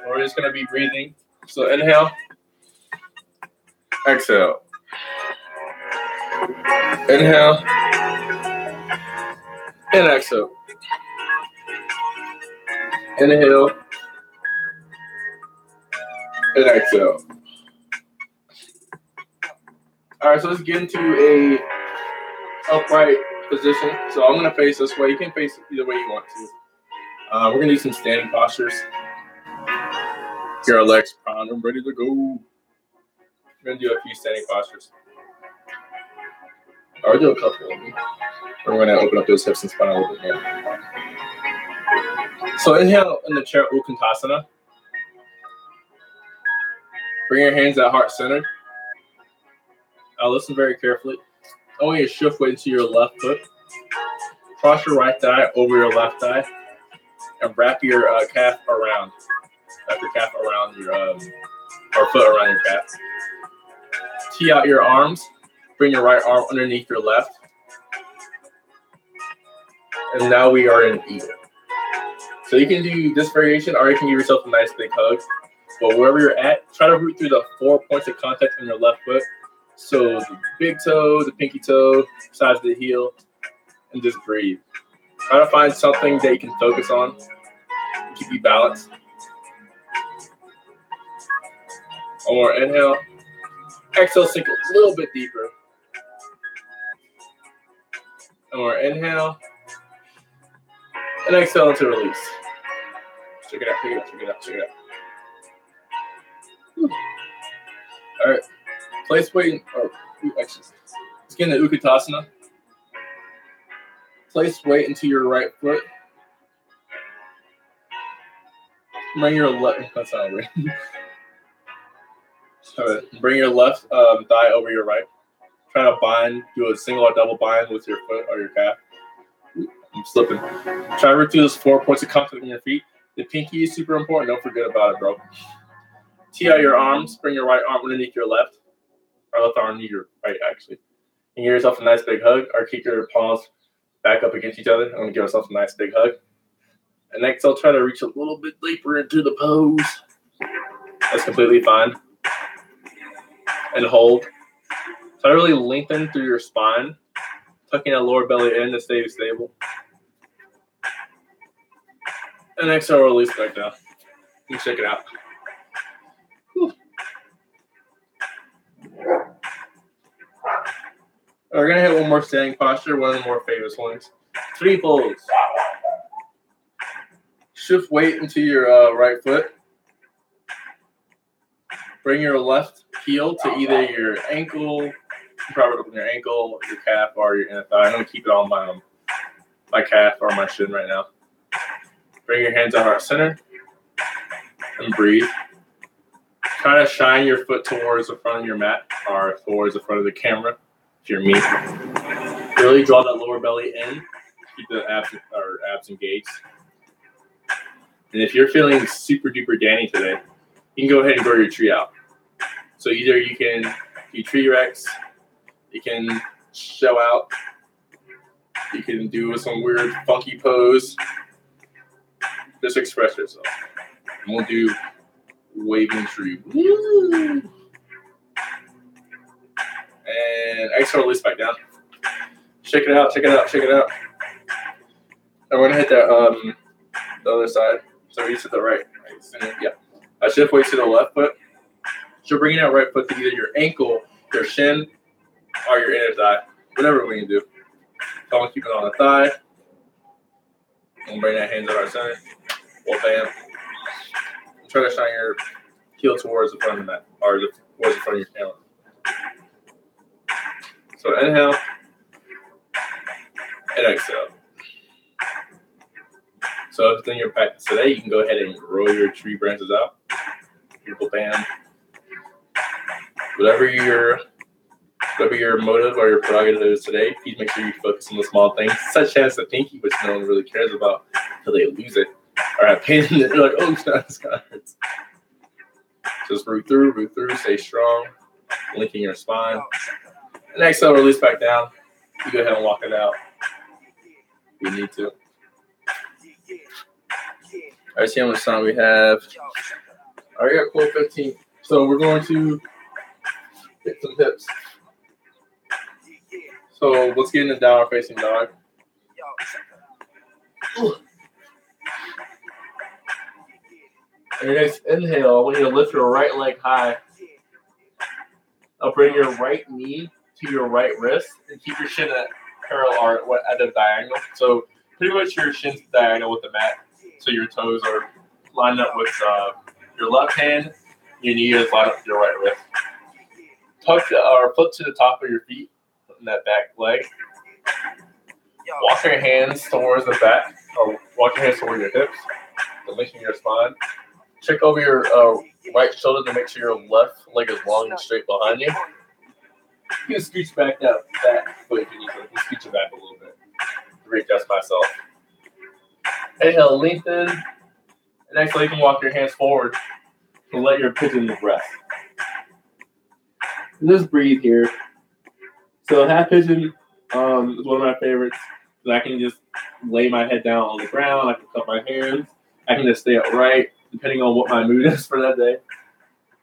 We're just going to be breathing. So inhale. Exhale. Inhale. And exhale. Inhale. And exhale. All right, so let's get into a upright position. So I'm going to face this way. You can face either way you want to. We're going to do some standing postures. Get our legs primed and ready to go. We're going to do a few standing postures. Or do a couple of them. We're going to open up those hips and spine a little bit more. So inhale in the chair Uttanasana. Bring your hands at heart center. Listen very carefully. I want you to shift weight into your left foot. Cross your right thigh over your left thigh. And wrap your calf around. Wrap your calf around your, or foot around your calf. Tee out your arms. Bring your right arm underneath your left. And now we are in eagle. So you can do this variation, or you can give yourself a nice big hug. But wherever you're at, try to root through the 4 points of contact on your left foot. So the big toe, the pinky toe, sides of the heel, and just breathe. Try to find something that you can focus on, keep you balanced. One more inhale. Exhale, sink a little bit deeper. One more inhale. And exhale into release. Check it out, check it out, check it out, check it out. All right. Place weight, actually, let's get into Uttanasana. Place weight into your right foot. Bring your left, that's not weird. Bring your left thigh over your right. Try to bind, do a single or double bind with your foot or your calf. I'm slipping. Try to root through those 4 points of contact on your feet. The pinky is super important. Don't forget about it, bro. Tee out your arms. Bring your right arm underneath your left. Or left arm underneath your right, actually. And give yourself a nice big hug. Or keep your palms back up against each other. I'm going to give yourself a nice big hug. And next, I'll try to reach a little bit deeper into the pose. That's completely fine. And hold. Try to really lengthen through your spine. Tucking that lower belly in to stay stable. And exhale, release back down. You can check it out. Whew. We're going to hit one more standing posture, one of the more famous ones. Tree pose. Shift weight into your right foot. Bring your left heel to either your ankle, Probably open your ankle, your calf, or your inner thigh. I'm gonna keep it on my calf or my shin right now. Bring your hands to heart center and breathe. Try to shine your foot towards the front of your mat or towards the front of the camera if you're me. Really draw that lower belly in. Keep the abs engaged. And if you're feeling super duper Danny today, you can go ahead and grow your tree out. So either you can do tree rex, you can show out, you can do some weird funky pose. Just express yourself. And we'll do waving tree. Woo! And exhale, release back down. Shake it out, shake it out, shake it out. And we're gonna hit that the other side. So you to the right. Yeah. I shift weight to the left foot. So bringing that right foot to either your ankle, your shin, or your inner thigh. Whatever we can do. So I'm gonna keep it on the thigh. And bring that hands at our center. Well, bam. Try to shine your heel towards the front of the mat, or towards the front of your camera. So inhale and exhale. So if it's in your practice today, you can go ahead and grow your tree branches out. Beautiful band. Whatever your motive or your prerogative is today, please make sure you focus on the small things, such as the pinky, which no one really cares about until they lose it or have pain in it. They're like, oh, this kind of hurts. Just breathe through, stay strong, linking your spine. And exhale, release back down. You go ahead and walk it out. We need to. All right, see how much time we have. All right, we got 15. So we're going to hit some hips. So let's get in the downward facing dog. And your next inhale, I want you to lift your right leg high. I'll bring your right knee to your right wrist and keep your shin at parallel or at a diagonal. So pretty much your shin's diagonal with the mat. So your toes are lined up with your left hand. Your knee is lined up with your right wrist. Tuck or foot to the top of your feet in that back leg. Walk your hands towards the back, or walk your hands towards your hips, linking your spine. Check over your right shoulder to make sure your left leg is long and straight behind you. You can scooch back that foot if you need to. You can scooch it back a little bit to readjust myself. Inhale, lengthen. And exhale, you can walk your hands forward to let your pigeon rest. And just breathe here. So half pigeon is one of my favorites. I can just lay my head down on the ground. I can cup my hands. I can just stay upright, depending on what my mood is for that day.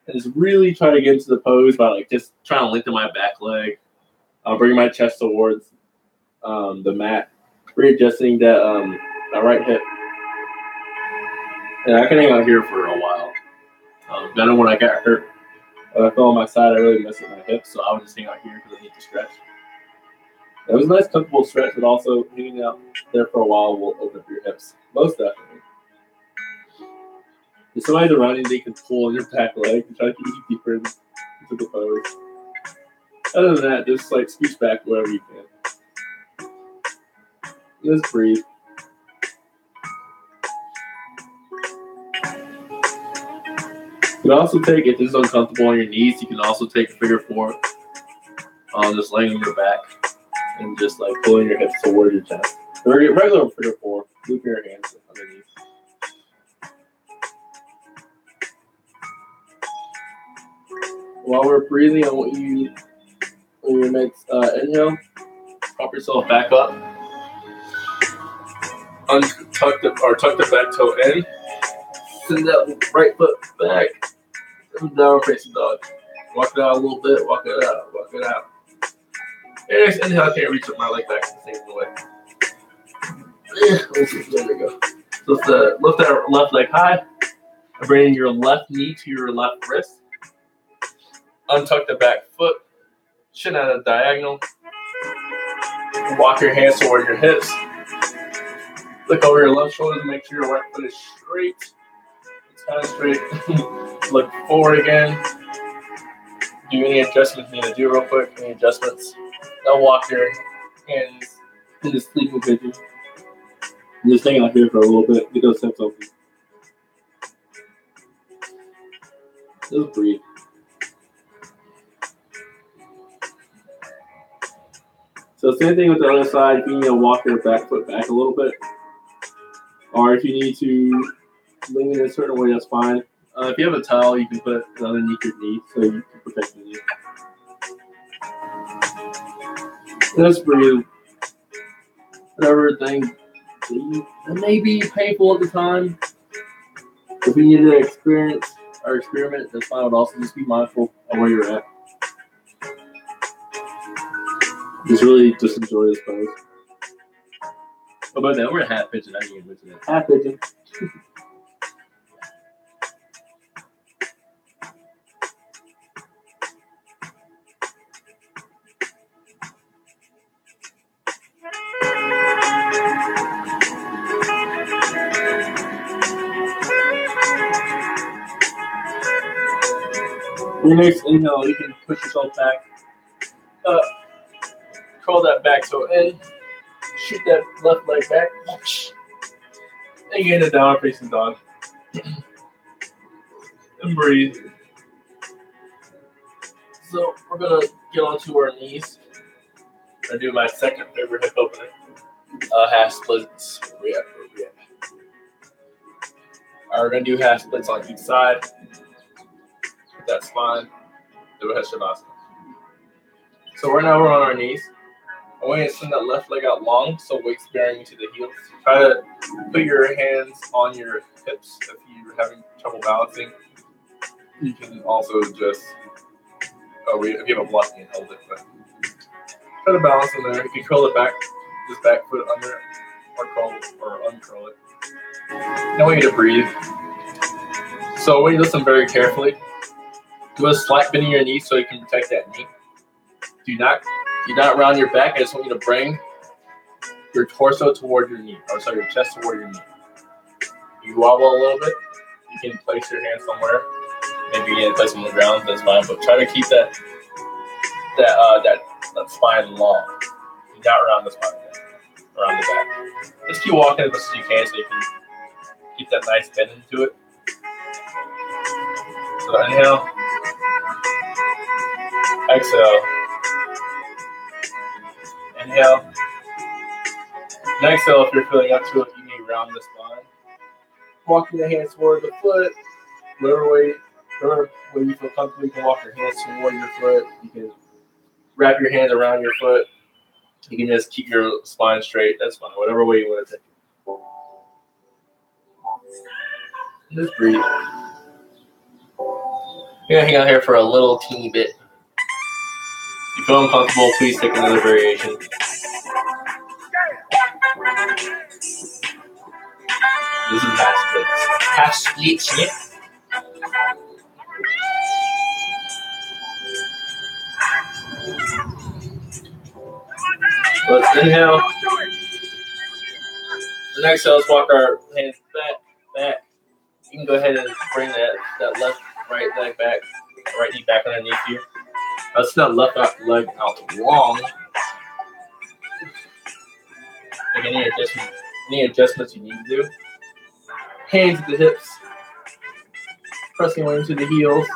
And just really try to get into the pose by like just trying to lengthen my back leg. Bring my chest towards the mat. Readjusting that right hip. And I can hang out here for a while. Then when I got hurt, when I fell on my side, I really messed with my hips, so I would just hang out here because I need to stretch. It was a nice, comfortable stretch, but also hanging out there for a while will open up your hips. Most definitely. If somebody's around you, they can pull on your back leg and try to get you deeper into the pose. Other than that, just like scooch back wherever you can. Just breathe. You can also take, if this is uncomfortable on your knees, you can also take figure four. Just laying on your back and just like pulling your hips toward your chest. Regular figure four, loop your hands underneath. While we're breathing, I want you, on your next inhale, prop yourself back up. Tuck the back toe in. Send that right foot back. Down facing dog. Walk it out a little bit. Walk it out. Walk it out. And next inhale, I can't reach up my leg back the same way. There we go. Lift that left leg high. Bring your left knee to your left wrist. Untuck the back foot. Shin at a diagonal. Walk your hands toward your hips. Look over your left shoulder to make sure your right foot is straight. It's kind of straight. Look forward again. do any adjustments you need to do real quick. Any adjustments? I'll walk your hands in the sleeping position. Just hang out here for a little bit. Get those hips open. Just breathe. So same thing with the other side. If you need to walk your back foot back a little bit, or if you need to lean in a certain way, that's fine. If you have a towel, you can put it underneath your knee so you can protect the knee. Just breathe. Whatever thing that may be painful at the time. If you need to experience or experiment, that's fine. But also just be mindful of where you're at. Just really just enjoy this pose. What about that? We're a half pigeon. I didn't even mention that. Half pigeon. Your next inhale, you can push yourself back. Curl that back toe in. Shoot that left leg back. And get into down facing dog. And breathe. So we're gonna get onto our knees. I'm gonna do my second favorite hip opener. Half splits. Where we at? Alright, we're gonna do half splits on each side. That's fine. Do a Shavasana. So right now we're on our knees. I want you to send that left leg out long, so weight's bearing into the heels. Try to put your hands on your hips if you're having trouble balancing. You can also just, if you have a block, you can hold it, but try to balance in there. You can curl it back, this back foot under it, or curl or uncurl it. Now I want you to breathe. So I want you to listen very carefully. Do a slight bend in your knee so you can protect that knee. Do not round your back. I just want you to bring your torso toward your knee, or sorry, your chest toward your knee. You wobble a little bit. You can place your hand somewhere. Maybe you need to place them on the ground. That's fine. But try to keep that spine long. Do not round the spine, around the back. Just keep walking as much as you can, so you can keep that nice bend into it. So inhale, exhale. Inhale. And exhale, if you're feeling up to it, you may round the spine. Walking your hands toward the foot. Whatever way you feel comfortable, you can walk your hands toward your foot. You can wrap your hands around your foot. You can just keep your spine straight. That's fine. Whatever way you want to take it. Just breathe. You're going to hang out here for a little teeny bit. If you feel uncomfortable, please take another variation. This is half splits. Half splits, yeah. Let's inhale. And exhale, let's walk our hands back. You can go ahead and bring that right leg back, right knee back underneath you. Let's not left leg out long. Make any adjustments you need to do. Hands at the hips, pressing away into the heels,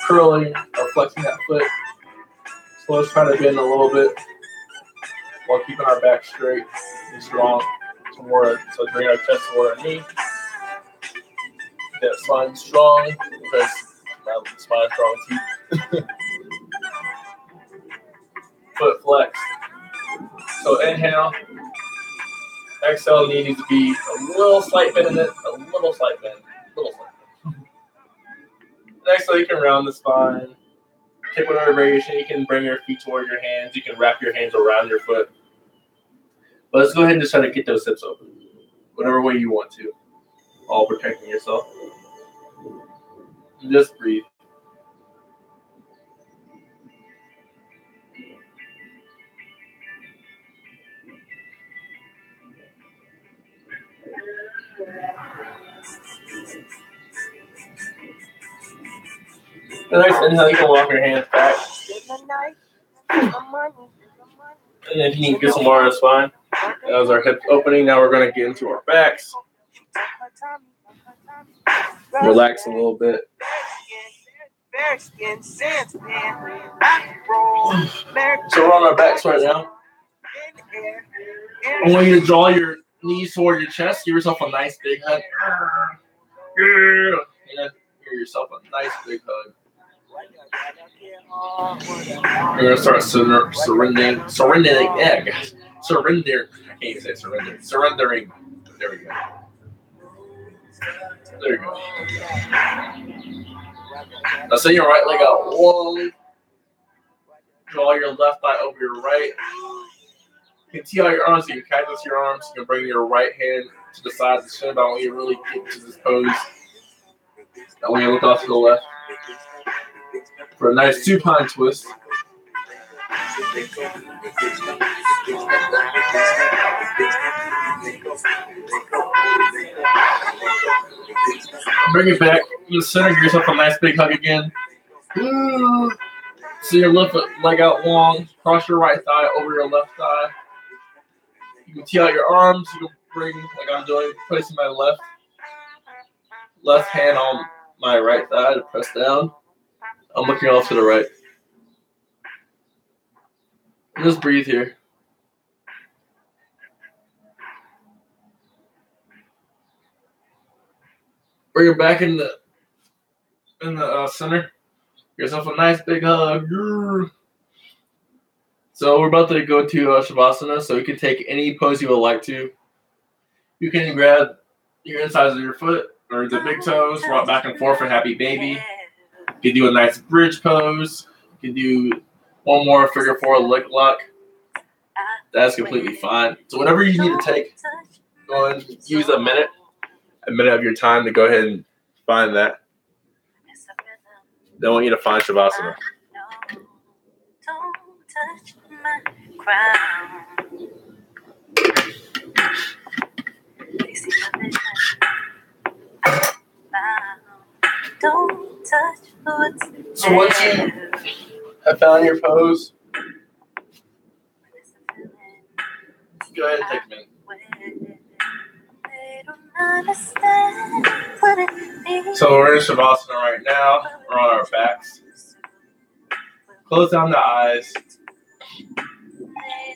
curling or flexing that foot. So let's try to bend a little bit while keeping our back straight and strong. So bring our chest toward our knee. That spine strong because my spine strong too. Foot flexed. So inhale. Exhale, knee needs to be a little slight bend in it. A little slight bend. Exhale, you can round the spine. Take whatever variation. You can bring your feet toward your hands. You can wrap your hands around your foot. But let's go ahead and just try to get those hips open. Whatever way you want to. All protecting yourself. Just breathe. nice inhale, you can walk your hands back. And if you need to get some more, that's fine. That was our hips opening. Now we're going to get into our backs. Relax a little bit. So we're on our backs right now. I want you to draw your knees toward your chest. Give yourself a nice big hug. And give yourself a nice big hug. We're going to start surrendering. I can't even say surrender. Surrendering. There we go. There you go. Now send your right leg out long. Draw your left thigh over your right. You can tee out your arms. You can cactus your arms. You can bring your right hand to the side of the shin. But I want you to really get to this pose. I want you to look off to the left for a nice supine twist. Bring it back to the center. Give yourself a nice big hug again. So your left leg out long. Cross your right thigh over your left thigh. You can tee out your arms. You can bring, like I'm doing, placing my left hand on my right thigh to press down. I'm looking off to the right. And just breathe here. Bring it back in the center. Give yourself a nice big hug. So we're about to go to Shavasana. So you can take any pose you would like to. You can grab your insides of your foot or the big toes, rock back and forth for happy baby. You can do a nice bridge pose. You can do one more figure four leg lock. That's completely fine. So whatever you need to take, go ahead and use a minute of your time to go ahead and find that. Then I want you to find Shavasana. Don't touch my crown. Don't touch what's So once you have found your pose, go ahead and take a minute. So we're in Shavasana right now. We're on our backs. Close down the eyes.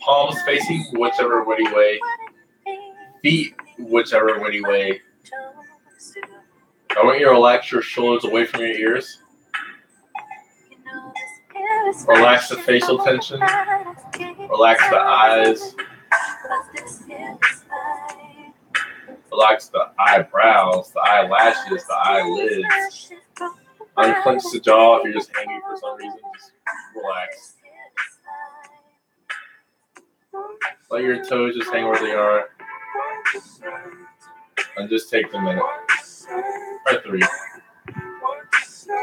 Palms facing whichever way. Feet whichever way. I want you to relax your shoulders away from your ears. Relax the facial tension. Relax the eyes. Relax the eyebrows, the eyelashes, the eyelids. Unclench the jaw if you're just angry for some reason. Just relax. Let your toes just hang where they are. And just take the minute. Or 3.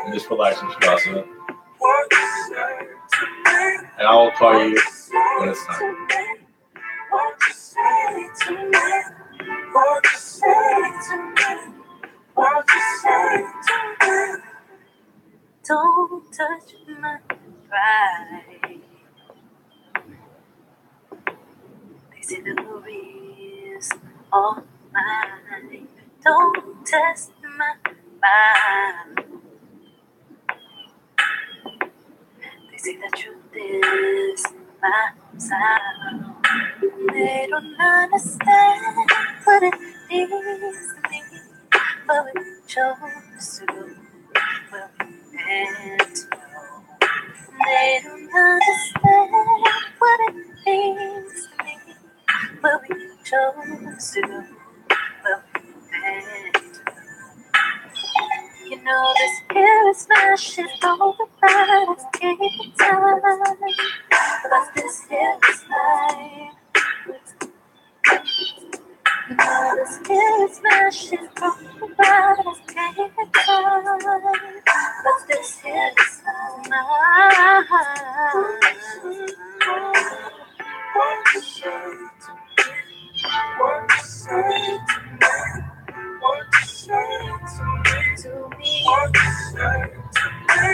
And just relax in Shavasana. And I will call you when it's time. Don't touch my pride. They say the glory's all mine. Don't test my mind. They say the truth is my sound. They don't understand what it means to me, but we chose to go where we meant to go. They don't understand what it means to me, but we chose to go where we meant to go. You know this here is my shit, all the battles take time, but this here is mine. You know this here is my shit, all the battles take time, but this here is mine. What you say to me? What you say to me? What you say to me? What you say to me?